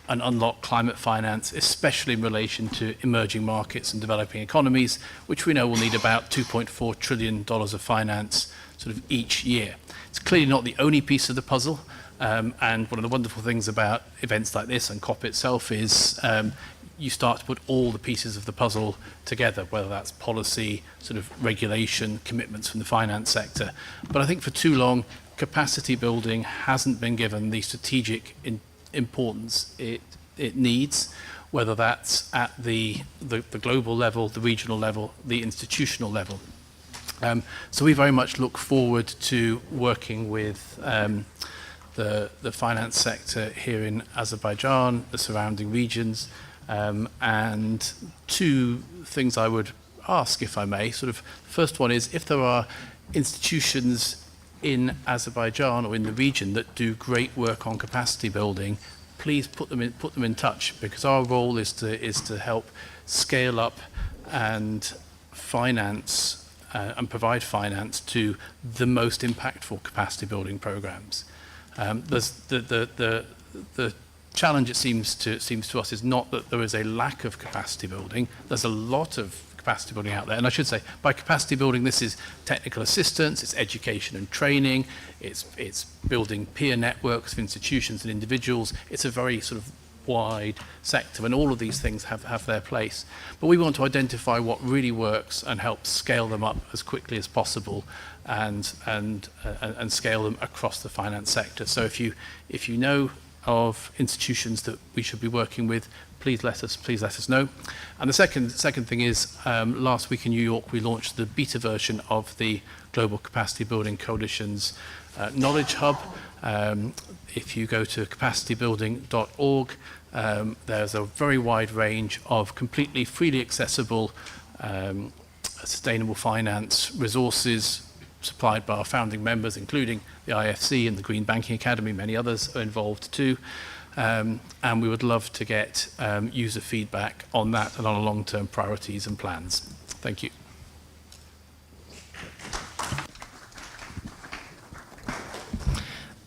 and unlock climate finance, especially in relation to emerging markets and developing economies, which we know will need about $2.4 trillion of finance sort of each year. It's clearly not the only piece of the puzzle, and one of the wonderful things about events like this and COP itself is you start to put all the pieces of the puzzle together, whether that's policy, sort of regulation, commitments from the finance sector. But I think for too long, capacity building hasn't been given the strategic importance it needs, whether that's at the global level, the regional level, the institutional level. So we very much look forward to working with the finance sector here in Azerbaijan, the surrounding regions, and two things I would ask, if I may. Sort of, first one is, if there are institutions in Azerbaijan or in the region that do great work on capacity building, please put them in touch, because our role is to help scale up and finance and provide finance to the most impactful capacity building programs. There's the challenge, it seems to us, is not that there is a lack of capacity building. There's a lot of capacity building out there, and I should say, by capacity building, this is technical assistance, it's education and training, it's building peer networks of institutions and individuals. It's a very sort of wide sector, and all of these things have their place. But we want to identify what really works and help scale them up as quickly as possible, and scale them across the finance sector. So if you know of institutions that we should be working with, please let us know. And the second thing is, last week in New York we launched the beta version of the Global Capacity Building Coalition's Knowledge Hub. If you go to capacitybuilding.org, there's a very wide range of completely freely accessible sustainable finance resources supplied by our founding members, including the IFC and the Green Banking Academy. Many others are involved too. And we would love to get user feedback on that and on our long-term priorities and plans. Thank you.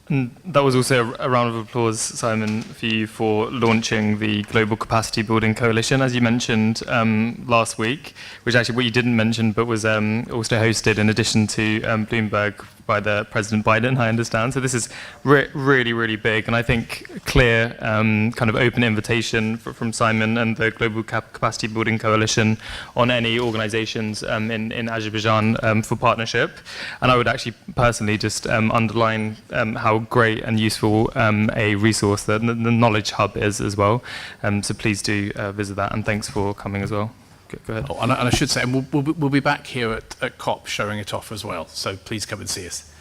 And that was also a round of applause, Simon, for you for launching the Global Capacity Building Coalition, as you mentioned last week, which actually what you didn't mention, but was also hosted in addition to Bloomberg by the President Biden, I understand. So this is really, really big, and I think clear kind of open invitation from Simon and the Global Capacity Building Coalition on any organizations in Azerbaijan for partnership. And I would actually personally just underline how how great and useful a resource that the Knowledge Hub is as well. So please do visit that, and thanks for coming as well. Go ahead. Oh, and I should say, and we'll be back here at COP showing it off as well, so please come and see us.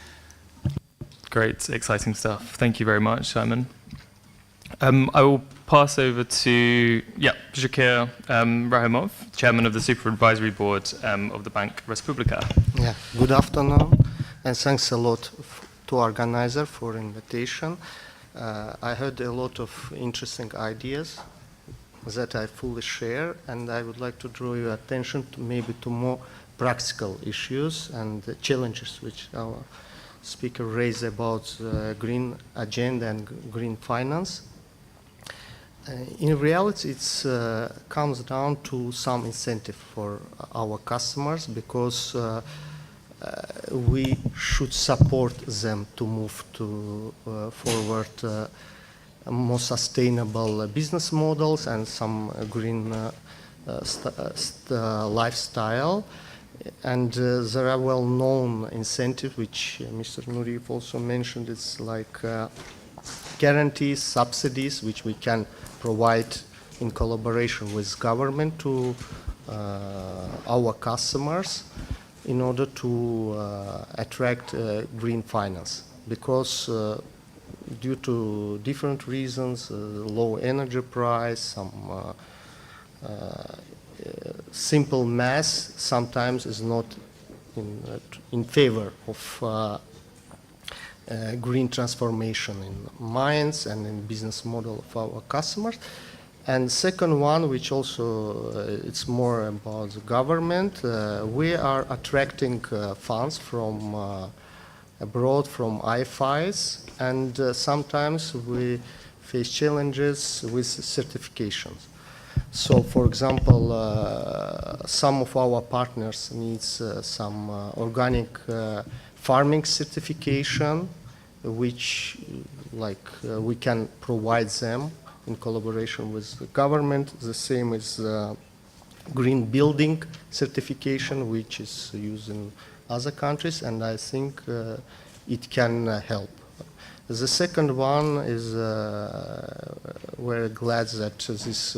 Great, exciting stuff. Thank you very much, Simon. I will pass over to Zakir Rahimov, Chairman of the Supervisory Board of the Bank Respublika. Yeah, good afternoon, and thanks a lot to organizer for invitation. I heard a lot of interesting ideas that I fully share, and I would like to draw your attention to maybe to more practical issues and the challenges which our speaker raised about green agenda and green finance. In reality, it comes down to some incentive for our customers, because we should support them to move to forward more sustainable business models and some green lifestyle. And there are well-known incentives, which Mr. Nureyev also mentioned. It's like guarantees, subsidies, which we can provide in collaboration with government to our customers in order to attract green finance. Because due to different reasons, low energy price, some simple math sometimes is not in favor of green transformation in minds and in business model of our customers. And second one, which also it's more about the government, we are attracting funds from abroad, from IFIs, and sometimes we face challenges with certifications. So, for example, some of our partners needs some organic farming certification, which we can provide them in collaboration with the government. The same is green building certification, which is used in other countries, and I think it can help. The second one is we're glad that this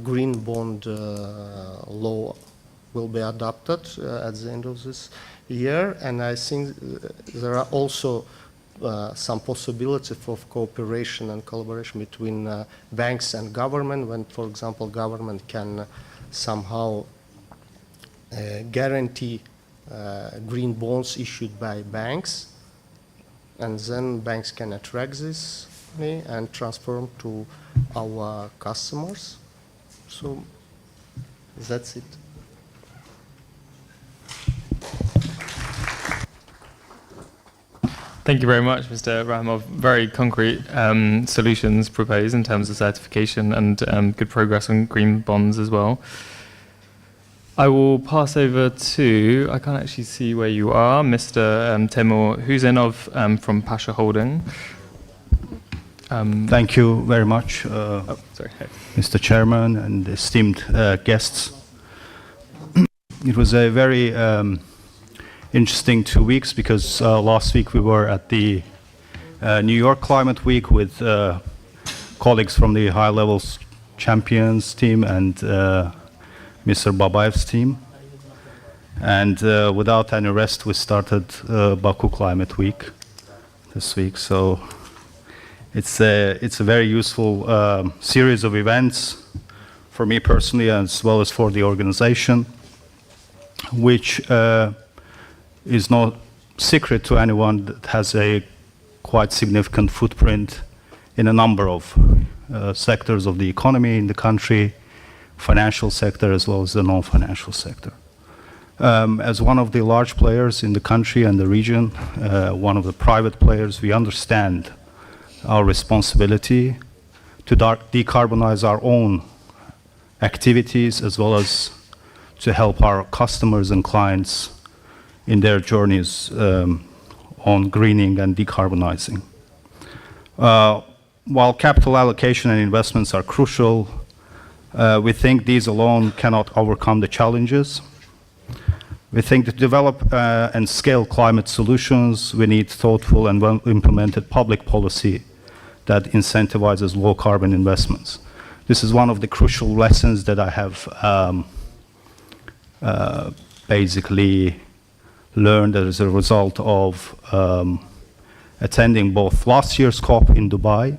green bond law will be adopted at the end of this year, and I think there are also some possibility for cooperation and collaboration between banks and government, when, for example, government can somehow guarantee green bonds issued by banks, and then banks can attract this money and transfer to our customers. So that's it. Thank you very much, Mr. Rahimov. Very concrete solutions proposed in terms of certification and good progress on green bonds as well. I will pass over to, I can't actually see where you are, Mr. Temur Husenov from Pasha Holding. Thank you very much, Mr. Chairman and esteemed guests. It was a very interesting 2 weeks, because last week we were at the New York Climate Week with colleagues from the High Levels Champions team and Mr. Babaev's team. And without any rest, we started Baku Climate Week this week. So it's a very useful series of events for me personally, as well as for the organization, which is no secret to anyone that has a quite significant footprint in a number of sectors of the economy in the country, financial sector as well as the non-financial sector. As one of the large players in the country and the region, one of the private players, we understand our responsibility to decarbonize our own activities, as well as to help our customers and clients in their journeys on greening and decarbonizing. While capital allocation and investments are crucial, we think these alone cannot overcome the challenges. We think to develop and scale climate solutions, we need thoughtful and well-implemented public policy that incentivizes low-carbon investments. This is one of the crucial lessons that I have basically learned as a result of attending both last year's COP in Dubai,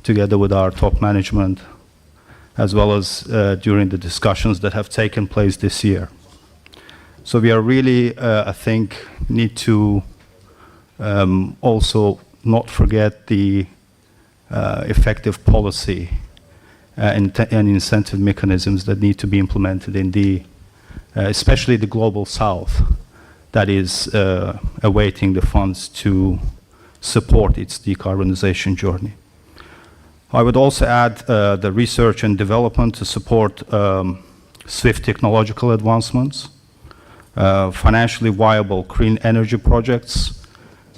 together with our top management, as well as during the discussions that have taken place this year. So we are really, I think, need to also not forget the effective policy and incentive mechanisms that need to be implemented in the, especially the global south, that is awaiting the funds to support its decarbonization journey. I would also add the research and development to support swift technological advancements, financially viable clean energy projects,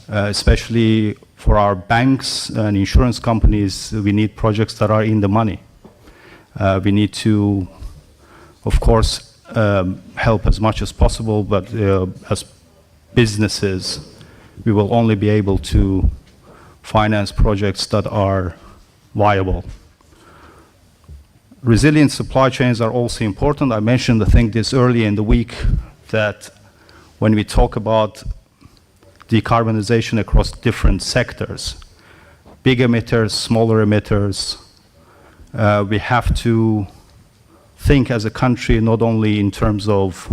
especially for our banks and insurance companies. We need projects that are in the money. We need to, of course, help as much as possible, but as businesses, we will only be able to finance projects that are viable. Resilient supply chains are also important. I mentioned, I think, this early in the week, that when we talk about decarbonization across different sectors, big emitters, smaller emitters, we have to think as a country not only in terms of,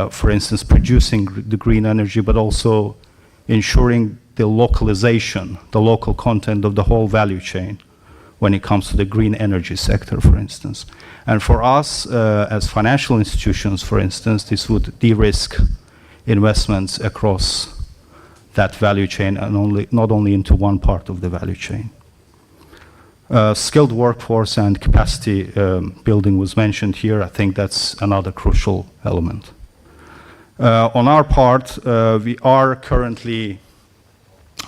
for instance, producing the green energy, but also ensuring the localization, the local content of the whole value chain when it comes to the green energy sector, for instance. And for us, as financial institutions, for instance, this would de-risk investments across that value chain and not only into one part of the value chain. Skilled workforce and capacity building was mentioned here. I think that's another crucial element. On our part, we are currently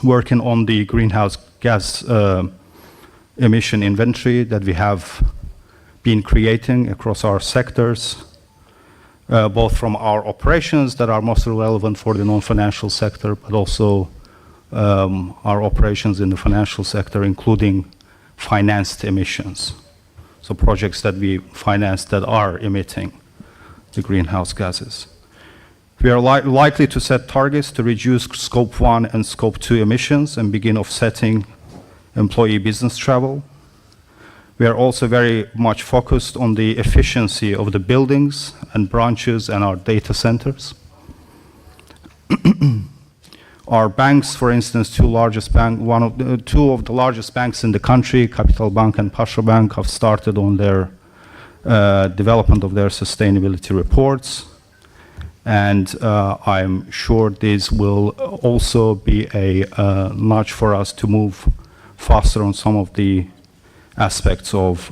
working on the greenhouse gas emission inventory that we have been creating across our sectors, both from our operations that are most relevant for the non-financial sector, but also our operations in the financial sector, including financed emissions. So projects that we finance that are emitting the greenhouse gases. We are likely to set targets to reduce Scope 1 and Scope 2 emissions and begin offsetting employee business travel. We are also very much focused on the efficiency of the buildings and branches and our data centers. Our banks, for instance, two of the largest banks in the country, Capital Bank and Pasha Bank, have started on their development of their sustainability reports. And I'm sure this will also be a nudge for us to move faster on some of the aspects of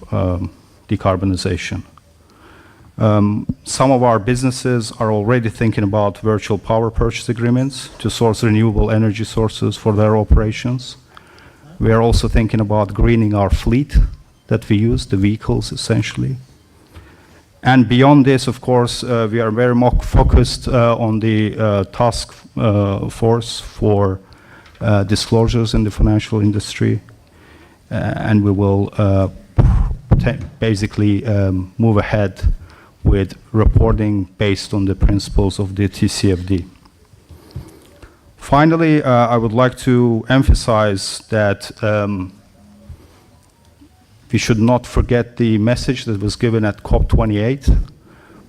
decarbonization. Some of our businesses are already thinking about virtual power purchase agreements to source renewable energy sources for their operations. We are also thinking about greening our fleet that we use, the vehicles essentially. And beyond this, of course, we are very much focused on the task force for disclosures in the financial industry. And we will basically move ahead with reporting based on the principles of the TCFD. Finally, I would like to emphasize that we should not forget the message that was given at COP28,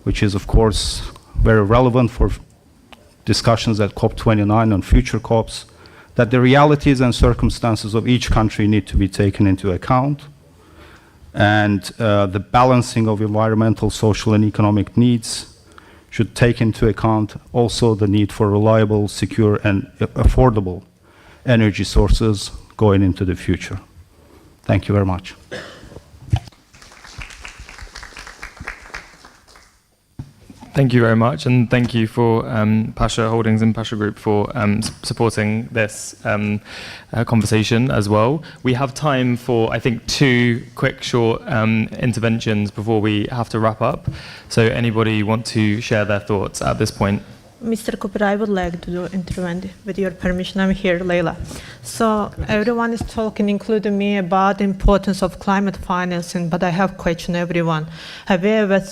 which is, of course, very relevant for discussions at COP29 and future COPs, that the realities and circumstances of each country need to be taken into account, and the balancing of environmental, social, and economic needs should take into account also the need for reliable, secure, and affordable energy sources going into the future. Thank you very much. Thank you very much, and thank you for Pasha Holdings and Pasha Group for supporting this conversation as well. We have time for, I think, 2 quick, short interventions before we have to wrap up. So anybody want to share their thoughts at this point? Mr. Cooper, I would like to intervene with your permission. I'm here, Leila. So everyone is talking, including me, about the importance of climate financing, but I have a question, everyone. Have you ever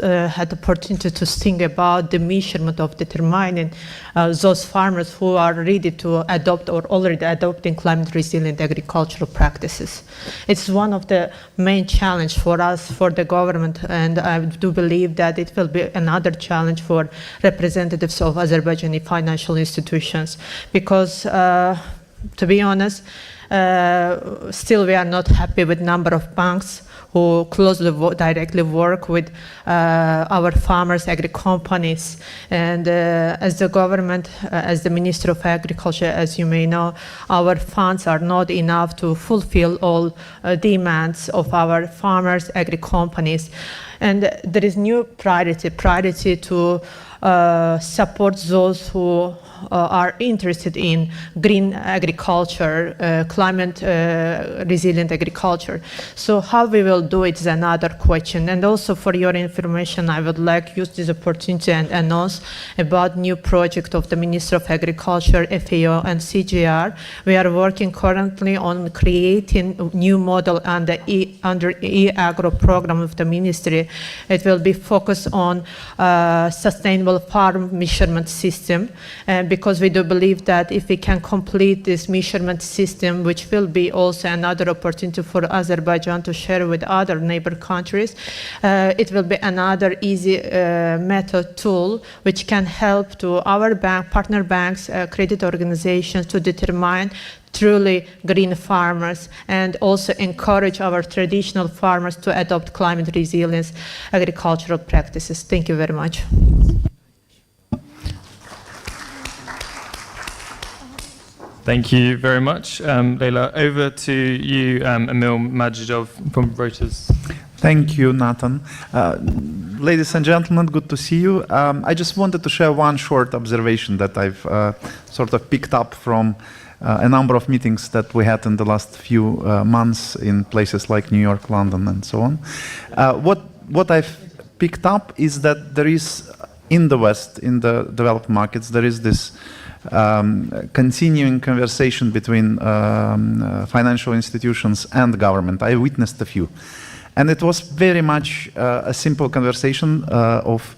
had the opportunity to think about the measurement of determining those farmers who are ready to adopt or already adopting climate resilient agricultural practices? It's one of the main challenge for us, for the government, and I do believe that it will be another challenge for representatives of Azerbaijani financial institutions, because to be honest, still we are not happy with number of banks who closely directly work with our farmers, agri-companies. And as the government, as the Minister of Agriculture, as you may know, our funds are not enough to fulfill all demands of our farmers, agri-companies. And there is new priority to support those who are interested in green agriculture, climate resilient agriculture. So how we will do it is another question. And also for your information, I would like to use this opportunity and announce about new project of the Minister of Agriculture, FAO and CGR. We are working currently on creating a new model under e-agro program of the ministry. It will be focused on sustainable farm measurement system, because we do believe that if we can complete this measurement system, which will be also another opportunity for Azerbaijan to share with other neighbor countries, it will be another easy method tool which can help to our partner banks, credit organizations to determine truly green farmers, and also encourage our traditional farmers to adopt climate resilience agricultural practices. Thank you very much. Thank you very much, Leila. Over to you, Emil Majidov from Reuters. Thank you, Nathan. Ladies and gentlemen, good to see you. I just wanted to share one short observation that I've sort of picked up from a number of meetings that we had in the last few months in places like New York, London, and so on. What I've picked up is that there is, in the West, in the developed markets, there is this continuing conversation between financial institutions and government. I witnessed a few. And it was very much a simple conversation of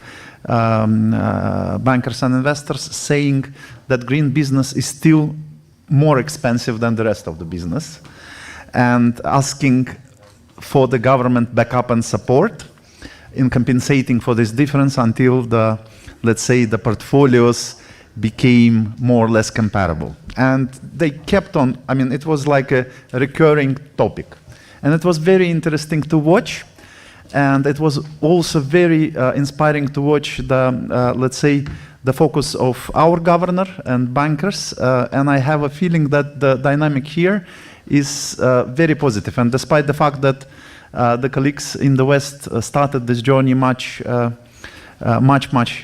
bankers and investors saying that green business is still more expensive than the rest of the business, and asking for the government backup and support in compensating for this difference until the, let's say, the portfolios became more or less comparable. And they kept on, I mean, it was like a recurring topic. And it was very interesting to watch. And it was also very inspiring to watch the, let's say, the focus of our governor and bankers. And I have a feeling that the dynamic here is very positive. And despite the fact that the colleagues in the West started this journey much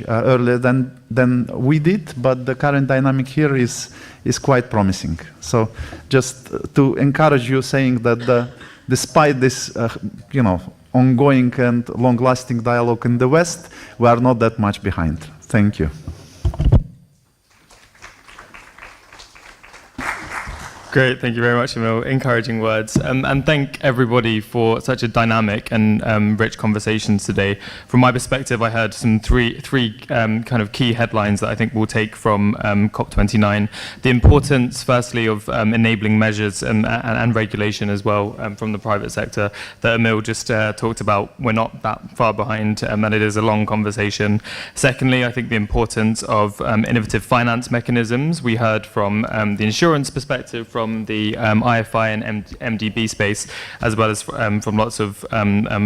earlier than we did, but the current dynamic here is quite promising. So just to encourage you, saying that despite this, ongoing and long-lasting dialogue in the West, we are not that much behind. Thank you. Great, thank you very much, Emil. Encouraging words. And thank everybody for such a dynamic and rich conversations today. From my perspective, I heard three kind of key headlines that I think we'll take from COP29. The importance, firstly, of enabling measures and regulation as well from the private sector that Emil just talked about. We're not that far behind, and it is a long conversation. Secondly, I think the importance of innovative finance mechanisms. We heard from the insurance perspective, from from the IFI and MDB space, as well as from lots of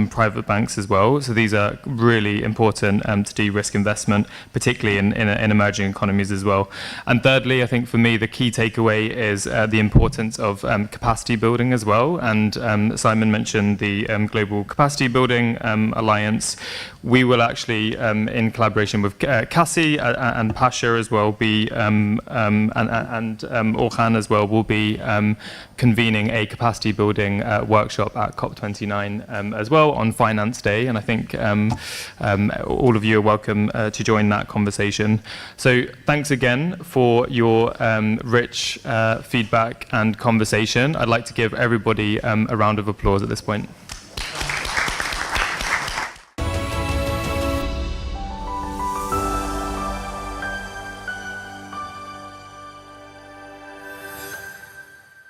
private banks as well. So these are really important to de-risk investment, particularly in emerging economies as well. And thirdly, I think for me, the key takeaway is the importance of capacity building as well. And Simon mentioned the Global Capacity Building Alliance. We will actually, in collaboration with Cassie and Pasha as well, be and Orhan as well, will be convening a capacity building workshop at COP29 as well on Finance Day. And I think all of you are welcome to join that conversation. So thanks again for your rich feedback and conversation. I'd like to give everybody a round of applause at this point.